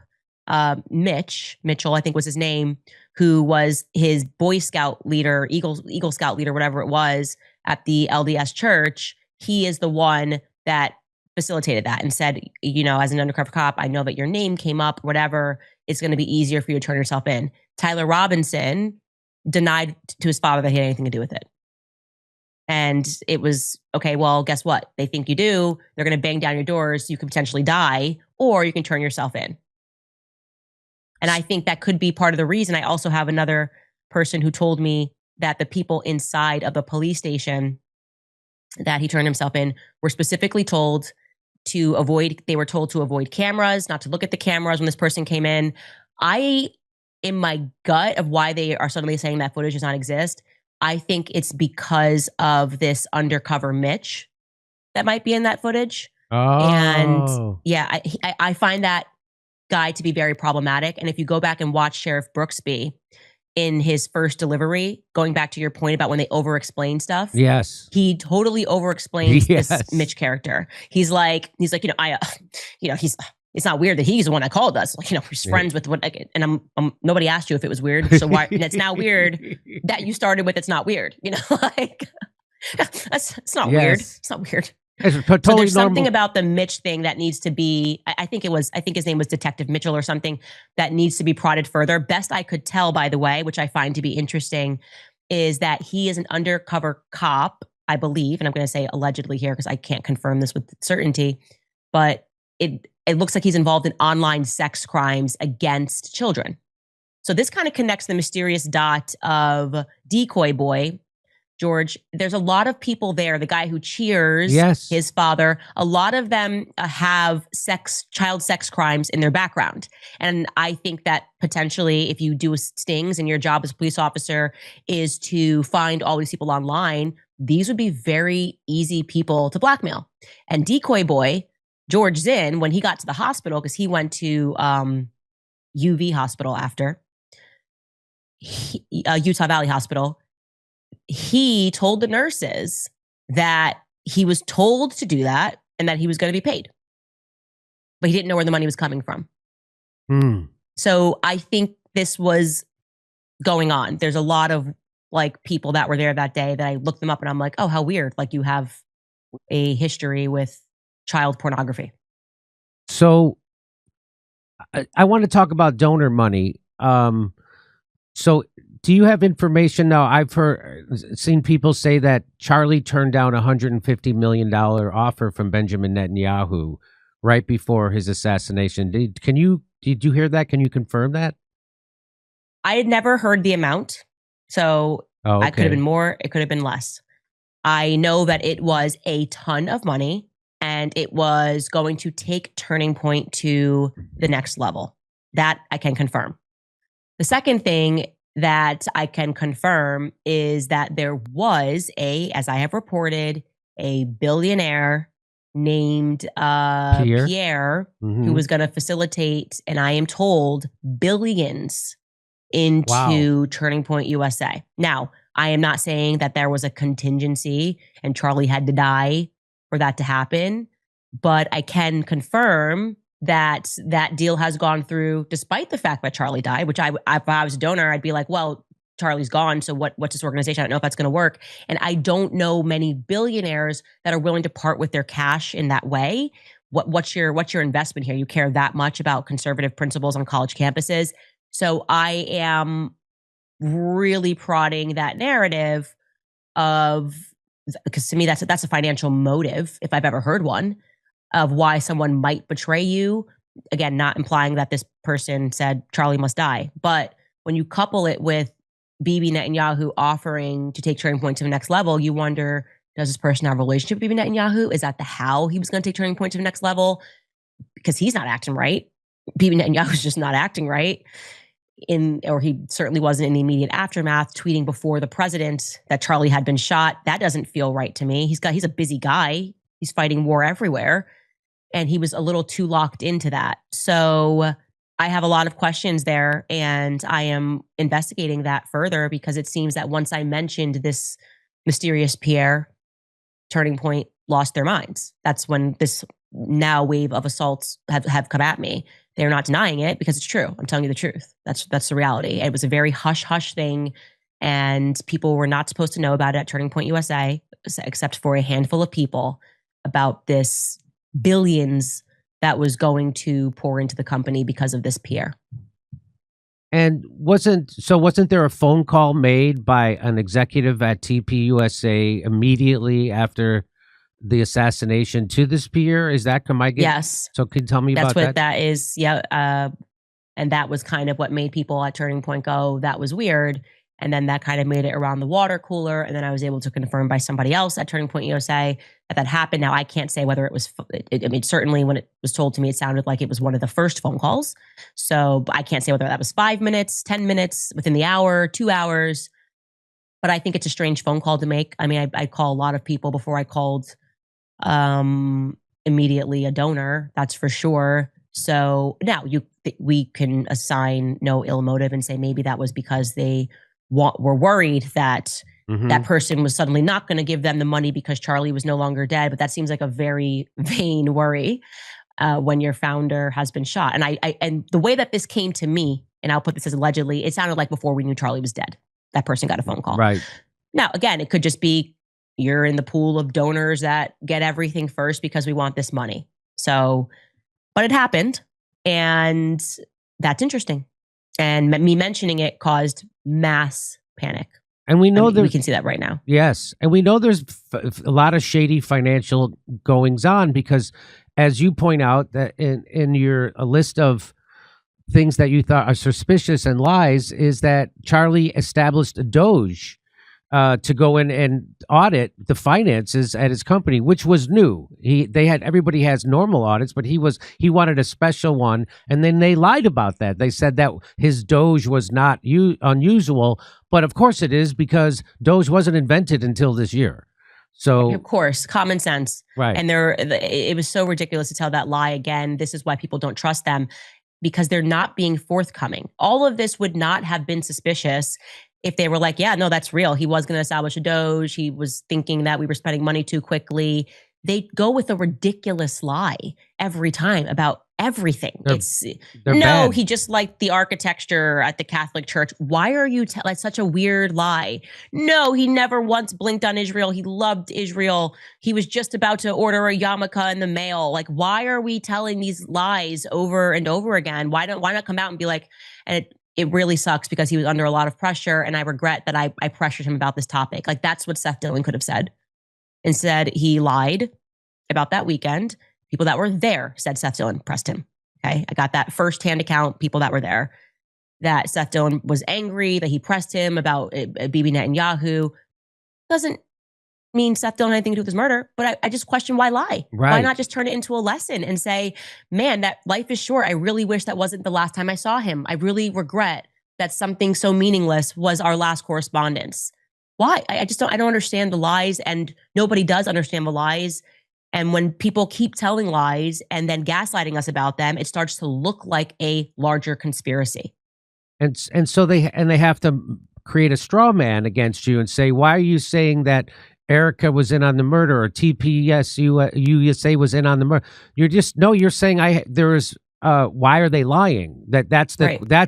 Mitchell, I think was his name, who was his Boy Scout leader, Eagle Scout leader, whatever it was, at the LDS church. He is the one that facilitated that and said, as an undercover cop, I know that your name came up, whatever, it's going to be easier for you to turn yourself in. Tyler Robinson denied to his father that he had anything to do with it. And it was, okay, well, guess what? They think you do. They're going to bang down your doors. You could potentially die, or you can turn yourself in. And I think that could be part of the reason. I also have another person who told me that the people inside of the police station that he turned himself in were specifically told to avoid cameras, not to look at the cameras when this person came in. In my gut of why they are suddenly saying that footage does not exist, I think it's because of this undercover Mitch that might be in that footage. Oh. And yeah, I find that guy to be very problematic. And if you go back and watch Sheriff Brooksby in his first delivery, going back to your point about when they over-explain stuff. Yes. He totally over-explains this Mitch character. He's like, it's not weird that he's the one that called us. He's friends with what, and I'm nobody asked you if it was weird. So why, and it's now weird that you started with, it's not weird. It's not weird. It's not weird. It's totally so there's normal. something about the Mitch thing that needs to be, I think his name was Detective Mitchell or something, that needs to be prodded further. Best I could tell, by the way, which I find to be interesting, is that he is an undercover cop, I believe, and I'm going to say allegedly here because I can't confirm this with certainty, but it looks like he's involved in online sex crimes against children. So this kind of connects the mysterious dot of Decoy Boy, George. There's a lot of people there. The guy who cheers, his father, a lot of them have child sex crimes in their background. And I think that potentially if you do stings and your job as a police officer is to find all these people online, these would be very easy people to blackmail. And Decoy Boy, George Zinn, when he got to the hospital, because he went to UV hospital after, Utah Valley Hospital, he told the nurses that he was told to do that and that he was going to be paid. But he didn't know where the money was coming from. So I think this was going on. There's a lot of people that were there that day that I looked them up and I'm like, oh, how weird. You have a history with child pornography. So I want to talk about donor money. So do you have information now? I've seen people say that Charlie turned down $150 million offer from Benjamin Netanyahu right before his assassination. Did you hear that? Can you confirm that? I had never heard the amount. So I could have been more. It could have been less. I know that it was a ton of money and it was going to take Turning Point to the next level. That I can confirm. The second thing that I can confirm is that there was as I have reported, a billionaire named Pierre who was going to facilitate, and I am told, billions into Turning Point USA. Now, I am not saying that there was a contingency and Charlie had to die for that to happen, but I can confirm that deal has gone through despite the fact that Charlie died, which if I was a donor, I'd be like, well, Charlie's gone. So what's this organization? I don't know if that's going to work. And I don't know many billionaires that are willing to part with their cash in that way. what's your investment here? You care that much about conservative principles on college campuses. So I am really prodding that narrative of, because to me that's a financial motive, if I've ever heard one, of why someone might betray you. Again, not implying that this person said Charlie must die, but when you couple it with Bibi Netanyahu offering to take Turning Point to the next level, you wonder, does this person have a relationship with Bibi Netanyahu? Is that how he was going to take Turning Point to the next level? Because he's not acting right. Bibi Netanyahu's just not acting right. Or he certainly wasn't in the immediate aftermath, tweeting before the president that Charlie had been shot. That doesn't feel right to me. He's a busy guy. He's fighting war everywhere. And he was a little too locked into that. So I have a lot of questions there, and I am investigating that further, because it seems that once I mentioned this mysterious Pierre, Turning Point lost their minds. That's when this now wave of assaults have come at me. They're not denying it because it's true. I'm telling you the truth. That's the reality. It was a very hush-hush thing, and people were not supposed to know about it at Turning Point USA, except for a handful of people, about this billions that was going to pour into the company because of this Pierre. And wasn't there a phone call made by an executive at TPUSA immediately after the assassination to this Pierre? Is that, yes. So can you tell me about that? That's what that is. Yeah. And that was kind of what made people at Turning Point go, that was weird. And then that kind of made it around the water cooler. And then I was able to confirm by somebody else at Turning Point USA that happened. Now, I can't say whether it was, I mean, certainly when it was told to me, it sounded like it was one of the first phone calls. So I can't say whether that was 5 minutes, 10 minutes, within the hour, 2 hours. But I think it's a strange phone call to make. I mean, I call a lot of people before I called immediately a donor, that's for sure. So now we can assign no ill motive and say maybe that was because they were worried that that person was suddenly not going to give them the money because Charlie was no longer dead. But that seems like a very vain worry when your founder has been shot. And and the way that this came to me, and I'll put this as allegedly, it sounded like before we knew Charlie was dead, that person got a phone call. Right. Now, again, it could just be you're in the pool of donors that get everything first because we want this money. So, but it happened, and that's interesting. And me mentioning it caused mass panic. And we know that we can see that right now. Yes. And we know there's a lot of shady financial goings on, because as you point out that in your a list of things that you thought are suspicious and lies, is that Charlie established a Doge to go in and audit the finances at his company, which was new. Everybody has normal audits, but he wanted a special one, and then they lied about that. They said that his Doge was not unusual, but of course it is, because Doge wasn't invented until this year. So of course, common sense, right? And it was so ridiculous to tell that lie again. This is why people don't trust them, because they're not being forthcoming. All of this would not have been suspicious if they were like, yeah, no, that's real. He was going to establish a Doge. He was thinking that we were spending money too quickly. They go with a ridiculous lie every time about everything. They're bad. He just liked the architecture at the Catholic Church. Why are you that's such a weird lie? No, he never once blinked on Israel. He loved Israel. He was just about to order a yarmulke in the mail. Like, why are we telling these lies over and over again? Why not come out and be like, and it really sucks because he was under a lot of pressure, and I regret that I pressured him about this topic. Like, that's what Seth Dillon could have said. Instead, he lied about that weekend. People that were there said Seth Dillon pressed him. Okay, I got that firsthand account, people that were there, that Seth Dillon was angry, that he pressed him about Bibi Netanyahu. Doesn't mean Seth Dillon had anything to do with his murder, but I just question, why lie? Right. Why not just turn it into a lesson and say, man, that life is short. I really wish that wasn't the last time I saw him. I really regret that something so meaningless was our last correspondence. Why? I don't understand the lies, and nobody does understand the lies. And when people keep telling lies and then gaslighting us about them, it starts to look like a larger conspiracy. And so they have to create a straw man against you and say, why are you saying that Erica was in on the murder, or TPUSA was in on the murder? You're saying why are they lying? That's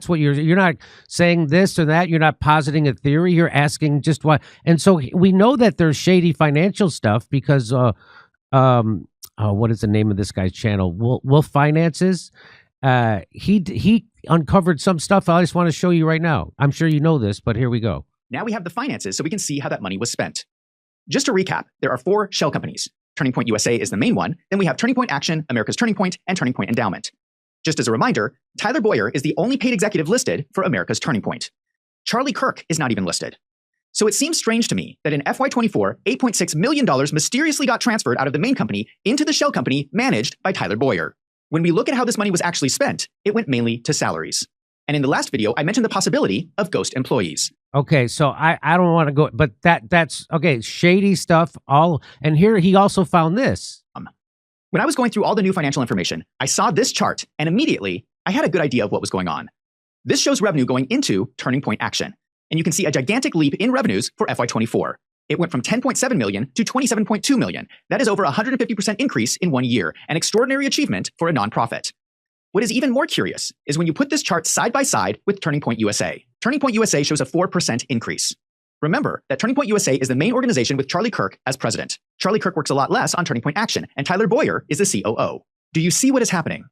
what you're not saying this or that. You're not positing a theory. You're asking just why. And so we know that there's shady financial stuff because what is the name of this guy's channel? Wolf Finances. He uncovered some stuff I just want to show you right now. I'm sure you know this, but here we go. Now we have the finances so we can see how that money was spent. Just to recap, there are 4 shell companies. Turning Point USA is the main one. Then we have Turning Point Action, America's Turning Point, and Turning Point Endowment. Just as a reminder, Tyler Boyer is the only paid executive listed for America's Turning Point. Charlie Kirk is not even listed. So it seems strange to me that in FY24, $8.6 million mysteriously got transferred out of the main company into the shell company managed by Tyler Boyer. When we look at how this money was actually spent, it went mainly to salaries. And in the last video, I mentioned the possibility of ghost employees. Okay, so I don't want to go, but that's okay. Shady stuff. And here he also found this. When I was going through all the new financial information, I saw this chart, and immediately I had a good idea of what was going on. This shows revenue going into Turning Point Action, and you can see a gigantic leap in revenues for FY24. It went from 10.7 million to 27.2 million. That is over 150% increase in 1 year, an extraordinary achievement for a nonprofit. What is even more curious is when you put this chart side by side with Turning Point USA. Turning Point USA shows a 4% increase. Remember that Turning Point USA is the main organization with Charlie Kirk as president. Charlie Kirk works a lot less on Turning Point Action, and Tyler Boyer is the COO. Do you see what is happening?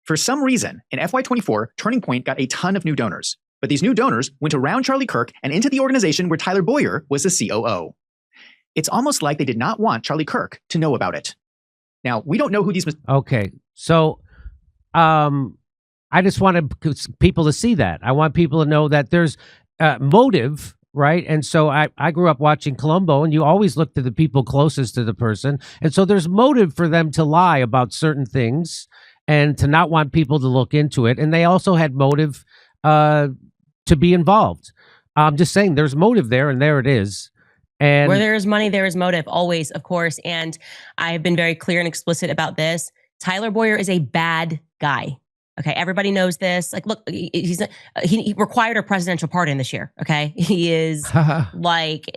For some reason, in FY24, Turning Point got a ton of new donors. But these new donors went around Charlie Kirk and into the organization where Tyler Boyer was the COO. It's almost like they did not want Charlie Kirk to know about it. Now, we don't know who these... Okay, so I just wanted people to see that. I want people to know that there's motive, right? And so I grew up watching Columbo, and you always look to the people closest to the person. And so there's motive for them to lie about certain things and to not want people to look into it. And they also had motive to be involved. I'm just saying there's motive there, and there it is. And where there is money, there is motive, always, of course. And I have been very clear and explicit about this. Tyler Boyer is a bad guy. Okay, everybody knows this. Like, look, he required a presidential pardon this year. Okay, he is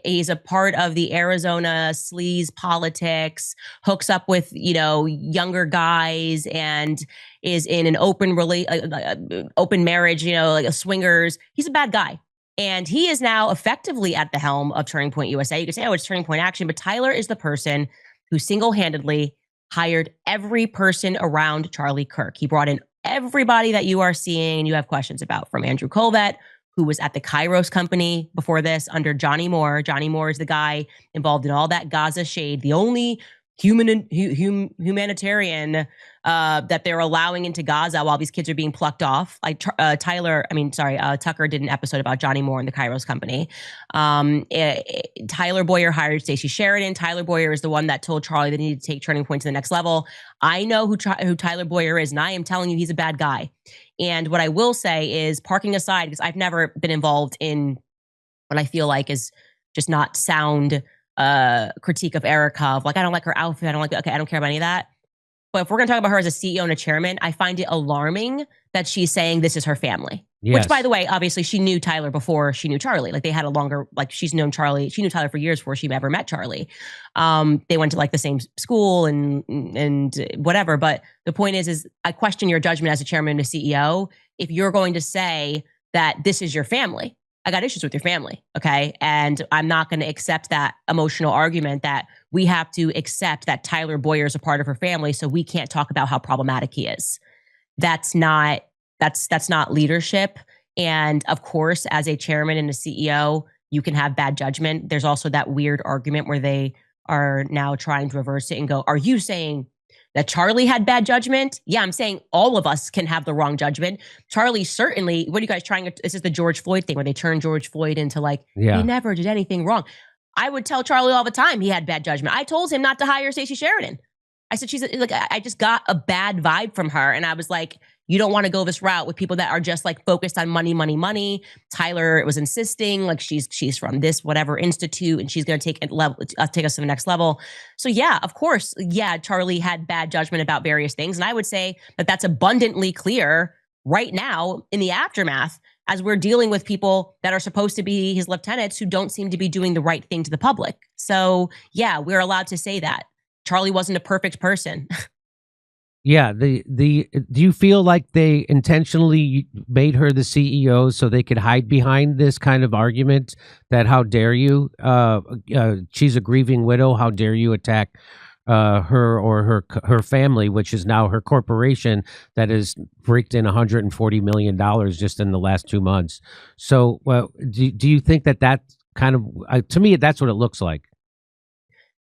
he's a part of the Arizona sleaze politics, hooks up with younger guys, and is in an open marriage. Like a swingers. He's a bad guy, and he is now effectively at the helm of Turning Point USA. You could say, oh, it's Turning Point Action, but Tyler is the person who single-handedly hired every person around Charlie Kirk. He brought in everybody that you are seeing and you have questions about, from Andrew Colvett, who was at the Kairos company before this under Johnny Moore. Johnny Moore is the guy involved in all that Gaza shade, the only humanitarian that they're allowing into Gaza while these kids are being plucked off. Like Tucker did an episode about Johnny Moore and the Kairos company. Tyler Boyer hired Stacey Sheridan. Tyler Boyer is the one that told Charlie they needed to take Turning Point to the next level. I know who Tyler Boyer is, and I am telling you he's a bad guy. And what I will say is, parking aside, because I've never been involved in what I feel like is just not sound critique of Erica, of like, I don't like her outfit, I don't care about any of that. But if we're going to talk about her as a CEO and a chairman, I find it alarming that she's saying this is her family. Yes. Which, by the way, obviously she knew Tyler before she knew Charlie. Like, they had a longer, she's known Charlie. She knew Tyler for years before she ever met Charlie. They went to the same school and whatever. But the point is I question your judgment as a chairman and a CEO if you're going to say that this is your family. I got issues with your family, okay? And I'm not going to accept that emotional argument that we have to accept that Tyler Boyer is a part of her family, so we can't talk about how problematic he is. That's not leadership. And of course, as a chairman and a CEO, you can have bad judgment. There's also that weird argument where they are now trying to reverse it and go, are you saying that Charlie had bad judgment? Yeah, I'm saying all of us can have the wrong judgment. Charlie certainly, what are you guys trying to, this is the George Floyd thing where they turn George Floyd into he never did anything wrong. I would tell Charlie all the time he had bad judgment. I told him not to hire Stacey Sheridan. I said, I just got a bad vibe from her. And I was like, you don't want to go this route with people that are just focused on money, money, money. Tyler was insisting she's from this whatever institute and she's going to take us to the next level. So yeah, of course, Charlie had bad judgment about various things, and I would say that that's abundantly clear right now in the aftermath as we're dealing with people that are supposed to be his lieutenants who don't seem to be doing the right thing to the public. So yeah, we're allowed to say that Charlie wasn't a perfect person. Yeah, do you feel like they intentionally made her the CEO so they could hide behind this kind of argument that how dare you? She's a grieving widow. How dare you attack her family, which is now her corporation that has raked in $140 million just in the last 2 months. So, do you think that kind of, to me, that's what it looks like?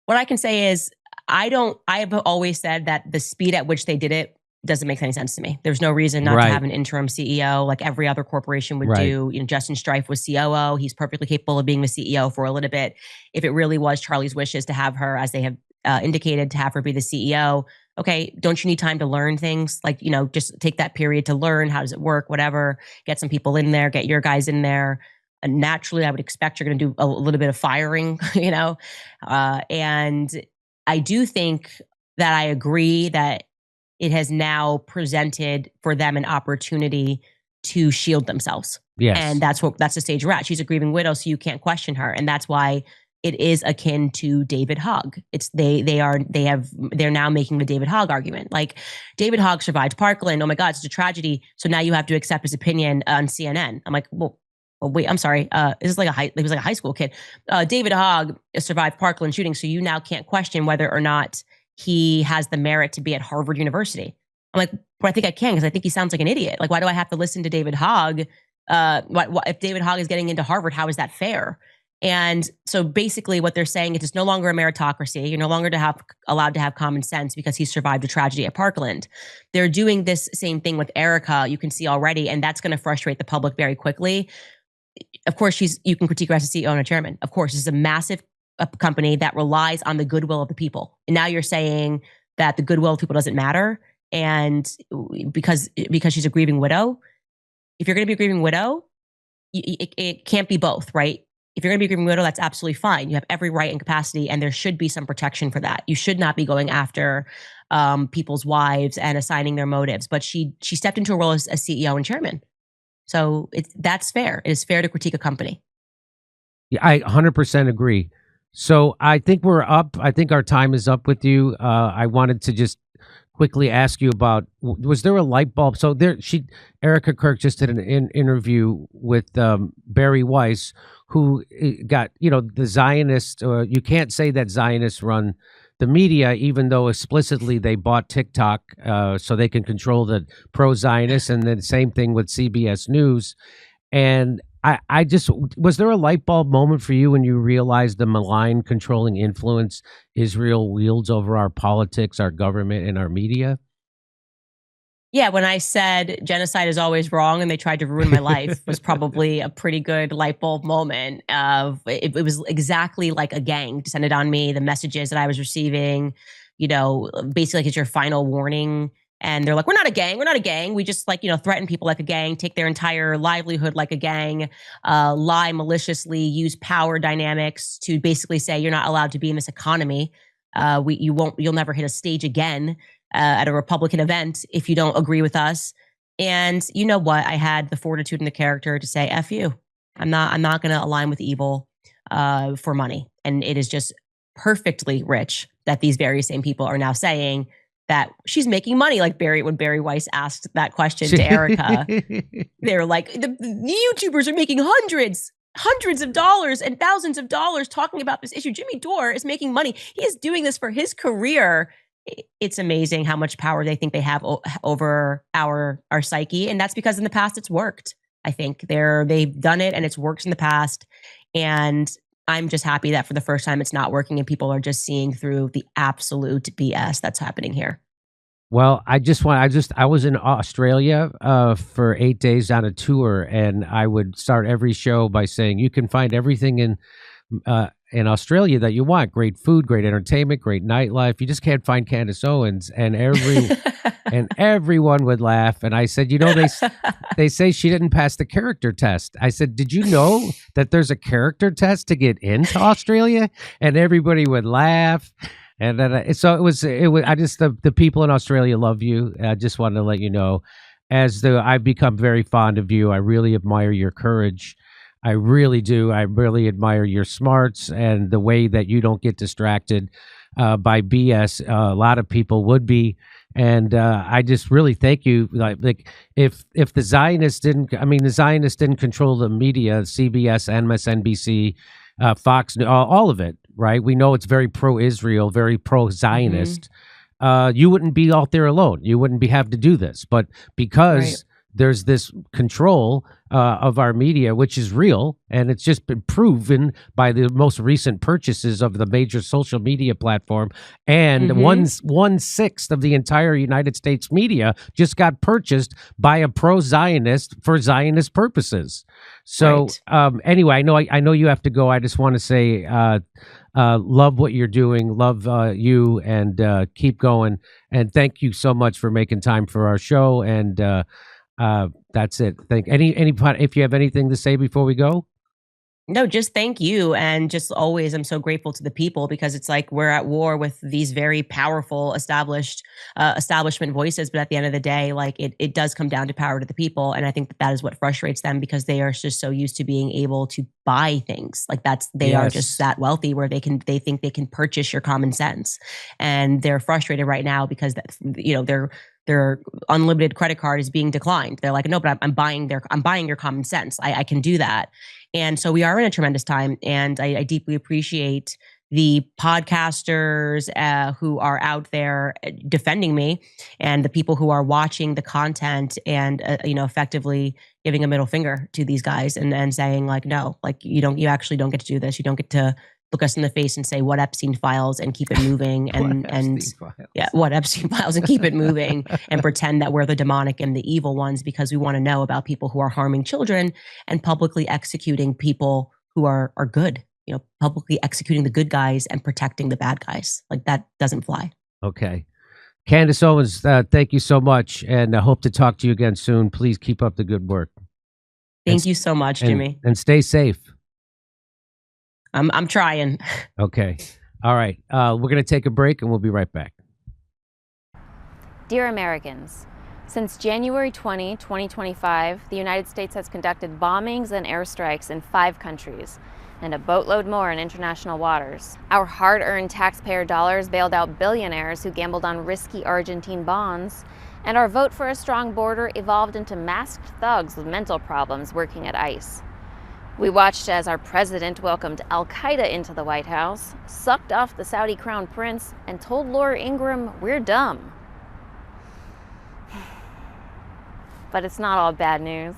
What I can say is I have always said that the speed at which they did it doesn't make any sense to me. There's no reason not to have an interim CEO like every other corporation would do. You know, Justin Strife was COO. He's perfectly capable of being the CEO for a little bit. If it really was Charlie's wishes to have her, as they have indicated, to have her be the CEO, okay, don't you need time to learn things? Like, you know, just take that period to learn. How does it work? Whatever. Get some people in there. Get your guys in there. And naturally, I would expect you're going to do a little bit of firing, you know? And I do think that I agree that it has now presented for them an opportunity to shield themselves. Yes. And that's the stage we're at. She's a grieving widow, so you can't question her. And that's why it is akin to David Hogg. It's they're now making the David Hogg argument. Like, David Hogg survived Parkland. Oh my God, it's a tragedy. So now you have to accept his opinion on CNN. I'm like, well, wait, I'm sorry. This is like he was like a high school kid. David Hogg survived Parkland shooting, so you now can't question whether or not he has the merit to be at Harvard University. I'm like, but I think I can, because I think he sounds like an idiot. Like, why do I have to listen to David Hogg? If David Hogg is getting into Harvard, how is that fair? And so basically what they're saying is it's no longer a meritocracy. You're no longer allowed to have common sense because he survived a tragedy at Parkland. They're doing this same thing with Erica, you can see already, and that's going to frustrate the public very quickly. Of course, you can critique her as a CEO and a chairman. Of course, this is a massive company that relies on the goodwill of the people. And now you're saying that the goodwill of people doesn't matter, and because she's a grieving widow. If you're going to be a grieving widow, it can't be both, right? If you're going to be a grieving widow, that's absolutely fine. You have every right and capacity, and there should be some protection for that. You should not be going after people's wives and assigning their motives. But she stepped into a role as CEO and chairman. So that's fair. It is fair to critique a company. Yeah, I 100% agree. So I think we're up. I think our time is up with you. I wanted to just quickly ask you about, was there a light bulb? So Erica Kirk just did an interview with Barry Weiss, who got, the Zionists, you can't say that Zionists run the media, even though explicitly they bought TikTok so they can control the pro-Zionists, and then same thing with CBS News. And I just, was there a light bulb moment for you when you realized the malign controlling influence Israel wields over our politics, our government, and our media? Yeah, when I said genocide is always wrong and they tried to ruin my life was probably a pretty good light bulb moment. It was exactly like a gang descended on me. The messages that I was receiving, basically like it's your final warning. And they're like, we're not a gang. We're not a gang. We just threaten people like a gang, take their entire livelihood like a gang, lie maliciously, use power dynamics to basically say you're not allowed to be in this economy. You'll never hit a stage again at a Republican event if you don't agree with us. And you know what? I had the fortitude and the character to say, F you. I'm not going to align with evil for money. And it is just perfectly rich that these very same people are now saying that she's making money. Like when Barry Weiss asked that question to Erica, they're like, the YouTubers are making hundreds of dollars and thousands of dollars talking about this issue. Jimmy Dore is making money. He is doing this for his career. It's amazing how much power they think they have over our psyche. And that's because in the past it's worked. I think they've done it and it's worked in the past. And I'm just happy that for the first time it's not working and people are just seeing through the absolute BS that's happening here. Well, I was in Australia for 8 days on a tour, and I would start every show by saying you can find everything in Australia that you want. Great food, great entertainment, great nightlife. You just can't find Candace Owens. And everyone would laugh. And I said, they say she didn't pass the character test. I said, did you know that there's a character test to get into Australia? And everybody would laugh. And then so it was. The people in Australia love you. I just wanted to let you know, I've become very fond of you. I really admire your courage. I really do. I really admire your smarts and the way that you don't get distracted by BS. A lot of people would be. And I just really thank you. Like if the Zionists didn't control the media, CBS, MSNBC, Fox, all of it. right? We know it's very pro-Israel, very pro-Zionist. You wouldn't be out there alone. You wouldn't have to do this. But because there's this control of our media, which is real, and it's just been proven by the most recent purchases of the major social media platform, and 1/6 of the entire United States media just got purchased by a pro-Zionist for Zionist purposes. So anyway, I know you have to go. I just want to say love what you're doing, love you, and keep going. And thank you so much for making time for our show. And that's it. If you have anything to say before we go. No, just thank you. And just always, I'm so grateful to the people, because it's like we're at war with these very powerful establishment voices. But at the end of the day, like it does come down to power to the people. And I think that is what frustrates them, because they are just so used to being able to buy things. Like they are just that wealthy where they think they can purchase your common sense. And they're frustrated right now because their unlimited credit card is being declined. They're like, no, but I'm buying your common sense. I can do that. And so we are in a tremendous time. And I deeply appreciate the podcasters who are out there defending me, and the people who are watching the content and, effectively giving a middle finger to these guys and saying like, no, like you actually don't get to do this. You don't get to look us in the face and say what Epstein files and keep it moving what Epstein files and keep it moving and pretend that we're the demonic and the evil ones, because we want to know about people who are harming children and publicly executing people who are good, publicly executing the good guys and protecting the bad guys. Like that doesn't fly. Okay. Candace Owens, thank you so much. And I hope to talk to you again soon. Please keep up the good work. Thank you so much, Jimmy. And stay safe. I'm trying. Okay. All right. We're going to take a break and we'll be right back. Dear Americans, since January 20, 2025, the United States has conducted bombings and airstrikes in 5 countries, and a boatload more in international waters. Our hard-earned taxpayer dollars bailed out billionaires who gambled on risky Argentine bonds, and our vote for a strong border evolved into masked thugs with mental problems working at ICE. We watched as our president welcomed Al-Qaeda into the White House, sucked off the Saudi crown prince, and told Laura Ingraham we're dumb. But it's not all bad news.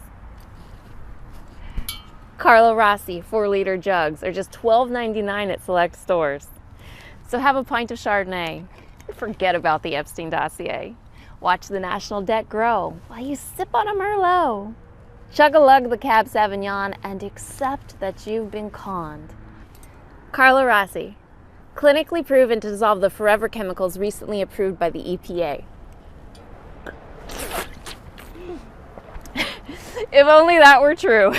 Carlo Rossi 4-liter jugs are just $12.99 at select stores. So have a pint of Chardonnay. Forget about the Epstein dossier. Watch the national debt grow while you sip on a Merlot. Chug-a-lug the Cab Sauvignon and accept that you've been conned. Carlo Rossi, clinically proven to dissolve the forever chemicals recently approved by the EPA. If only that were true.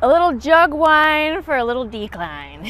A little jug wine for a little decline.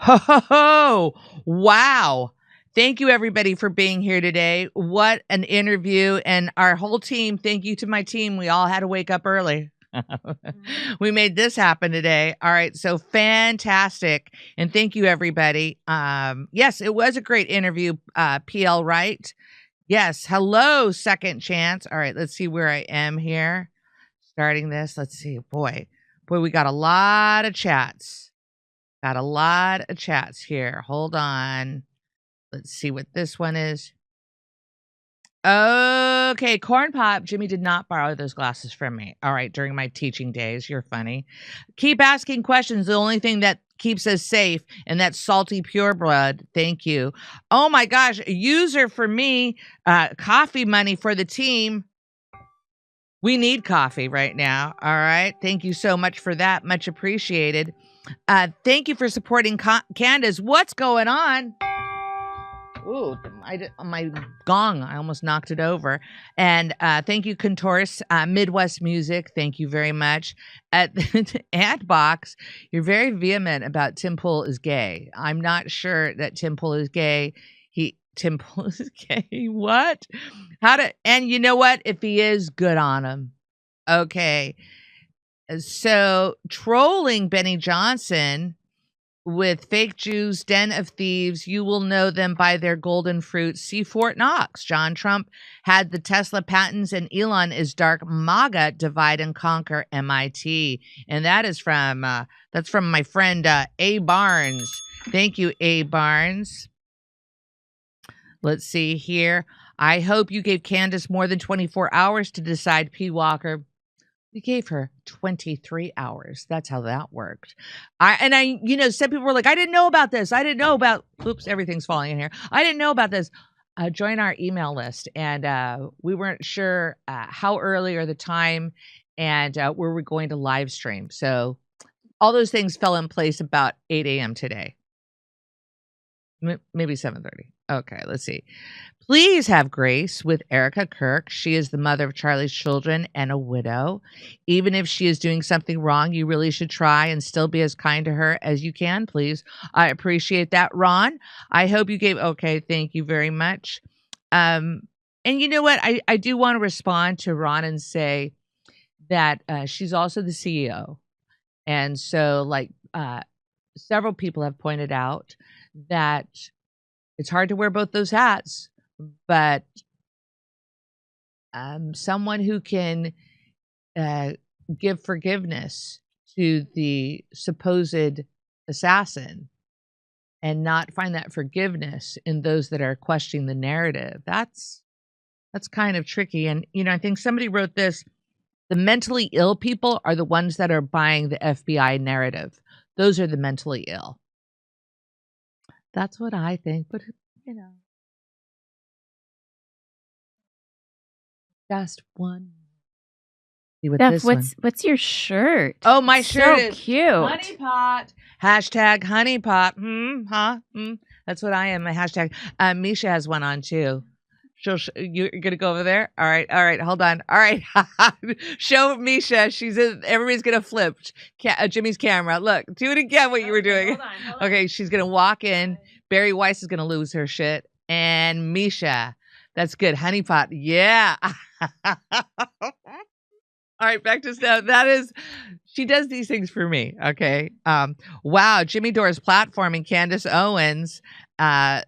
Ho, wow. Thank you, everybody, for being here today. What an interview. And our whole team, thank you to my team. We all had to wake up early. We made this happen today. All right. So fantastic. And thank you, everybody. Yes, it was a great interview, PL Wright. Yes. Hello, Second Chance. All right. Let's see where I am here. Starting this. Let's see. Boy, we got a lot of chats. Got a lot of chats here. Hold on. Let's see what this one is. Okay, Cornpop. Jimmy did not borrow those glasses from me. All right, during my teaching days. You're funny. Keep asking questions. The only thing that keeps us safe, and that's salty pureblood. Thank you. Oh my gosh, user for me, coffee money for the team. We need coffee right now. All right. Thank you so much for that. Much appreciated. Thank you for supporting Candace. What's going on? Ooh, my gong. I almost knocked it over. And thank you, Contors, Midwest Music. Thank you very much. At Adbox, you're very vehement about Tim Pool is gay. I'm not sure that Tim Pool is gay. Tim Pool is gay. What? And you know what? If he is, good on him. Okay. So trolling Benny Johnson with fake Jews, den of thieves, you will know them by their golden fruit. See Fort Knox. John Trump had the Tesla patents and Elon is dark MAGA, divide and conquer MIT. And that is from, that's from my friend A. Barnes. Thank you, A. Barnes. Let's see here. I hope you gave Candace more than 24 hours to decide, P. Walker. We gave her 23 hours. That's how that worked. Some people were like, I didn't know about this. I didn't know about, oops, everything's falling in here. I didn't know about this. Join our email list. And we weren't sure how early or the time and where we're going to live stream. So all those things fell in place about 8 a.m. today. Maybe 7:30. Okay, let's see. Please have grace with Erica Kirk. She is the mother of Charlie's children and a widow. Even if she is doing something wrong, you really should try and still be as kind to her as you can, please. I appreciate that, Ron. I hope you gave, okay, thank you very much. And you know what? I do want to respond to Ron and say that she's also the CEO. And so, several people have pointed out that it's hard to wear both those hats, but someone who can give forgiveness to the supposed assassin and not find that forgiveness in those that are questioning the narrative, that's kind of tricky. And, I think somebody wrote this, the mentally ill people are the ones that are buying the FBI narrative. Those are the mentally ill. That's what I think, but just one. See what Steph, this what's your shirt? Oh, my shirt so is cute. Honeypot. Hashtag honeypot. That's what I am. A hashtag. Misha has one on too. You're gonna go over there. All right. Hold on. All right. Show Misha. Everybody's gonna flip. Jimmy's camera. Look, do it again. What you were doing. Hold on. Okay, she's gonna walk in. Barry Weiss is gonna lose her shit. And Misha. That's good. Honeypot. Yeah. All right, back to Steph. She does these things for me. Okay. Wow. Jimmy Dore's platforming Candace Owens. And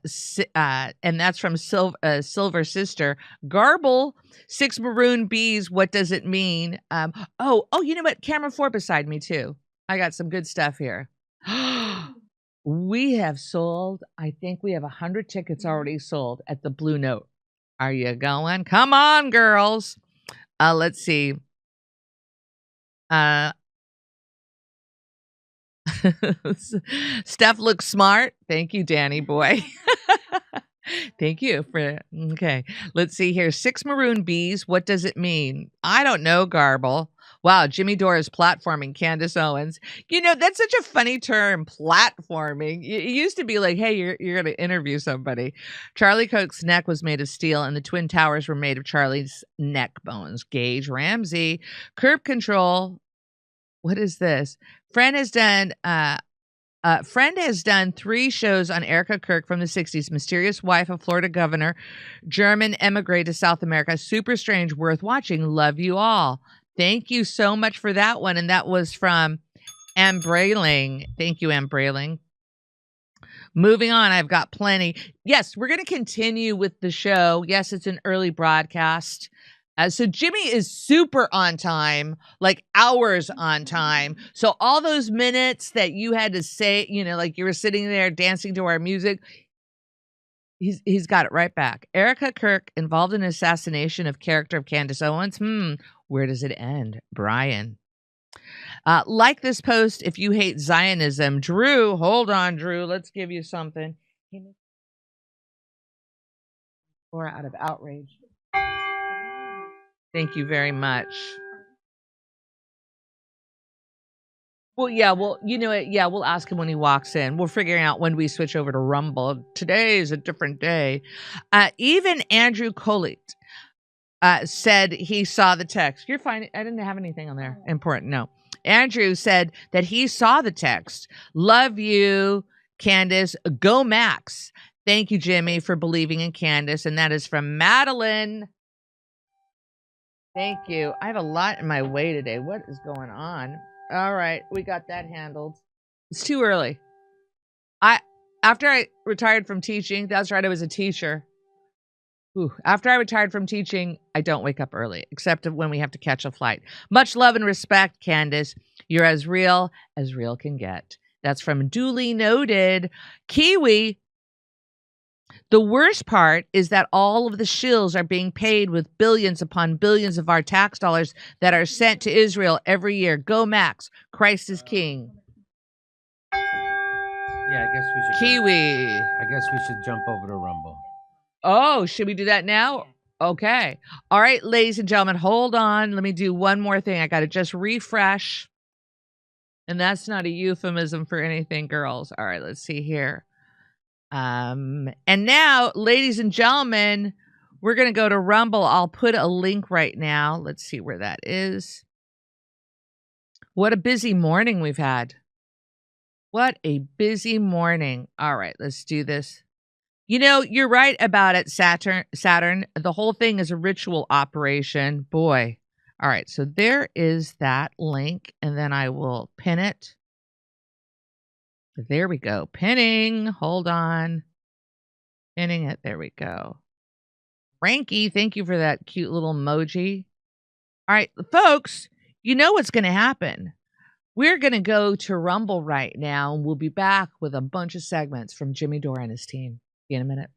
that's from Silver Sister. Garble, 6 maroon bees. What does it mean? You know what? Camera 4 beside me too. I got some good stuff here. We have sold, I think we have 100 tickets already sold at the Blue Note. Are you going? Come on, girls. Let's see. Steph looks smart. Thank you, Danny boy. Thank you for, okay. Let's see here. 6 maroon bees. What does it mean? I don't know, Garble. Wow, Jimmy Dore is platforming Candace Owens. That's such a funny term, platforming. It used to be like, hey, you're going to interview somebody. Charlie Coke's neck was made of steel, and the Twin Towers were made of Charlie's neck bones. Gage Ramsey. Curb Control. What is this? Friend has done 3 shows on Erica Kirk from the 60s. Mysterious wife of Florida governor, German emigre to South America. Super strange, worth watching. Love you all. Thank you so much for that one. And that was from Ann Brayling. Thank you, Ann Brayling. Moving on, I've got plenty. Yes, we're going to continue with the show. Yes, it's an early broadcast. So Jimmy is super on time, like hours on time. So all those minutes that you had to say, like you were sitting there dancing to our music, he's got it right back. Erica Kirk involved in assassination of character of Candace Owens. Where does it end? Brian. Like this post if you hate Zionism. Drew, hold on, Drew. Let's give you something. Or out of outrage. Thank you very much. Well, yeah, well, you know what? Yeah, we'll ask him when he walks in. We're figuring out when we switch over to Rumble. Today is a different day. Even Andrew Kolit said he saw the text. You're fine. I didn't have anything on there. Important. No. Andrew said that he saw the text. Love you, Candace. Go Max. Thank you, Jimmy, for believing in Candace. And that is from Madeline. Thank you. I have a lot in my way today. What is going on? All right, we got that handled. It's too early. After I retired from teaching, that's right, I was a teacher. After I retired from teaching, I don't wake up early, except when we have to catch a flight. Much love and respect, Candace. You're as real can get. That's from Duly Noted. Kiwi. The worst part is that all of the shills are being paid with billions upon billions of our tax dollars that are sent to Israel every year. Go Max. Christ is King. Yeah, I guess we should. Kiwi. I guess we should jump over to Rumble. Oh, should we do that now? Okay. All right, ladies and gentlemen, hold on. Let me do one more thing. I got to just refresh. And that's not a euphemism for anything, girls. All right, let's see here. And now, ladies and gentlemen, we're going to go to Rumble. I'll put a link right now. Let's see where that is. What a busy morning we've had. What a busy morning. All right, let's do this. You know, you're right about it, Saturn. The whole thing is a ritual operation. Boy. All right, so there is that link, and then I will pin it. There we go. Pinning. Hold on. Pinning it. There we go. Frankie, thank you for that cute little emoji. All right, folks, you know what's going to happen. We're going to go to Rumble right now, and we'll be back with a bunch of segments from Jimmy Dore and his team. See you in a minute.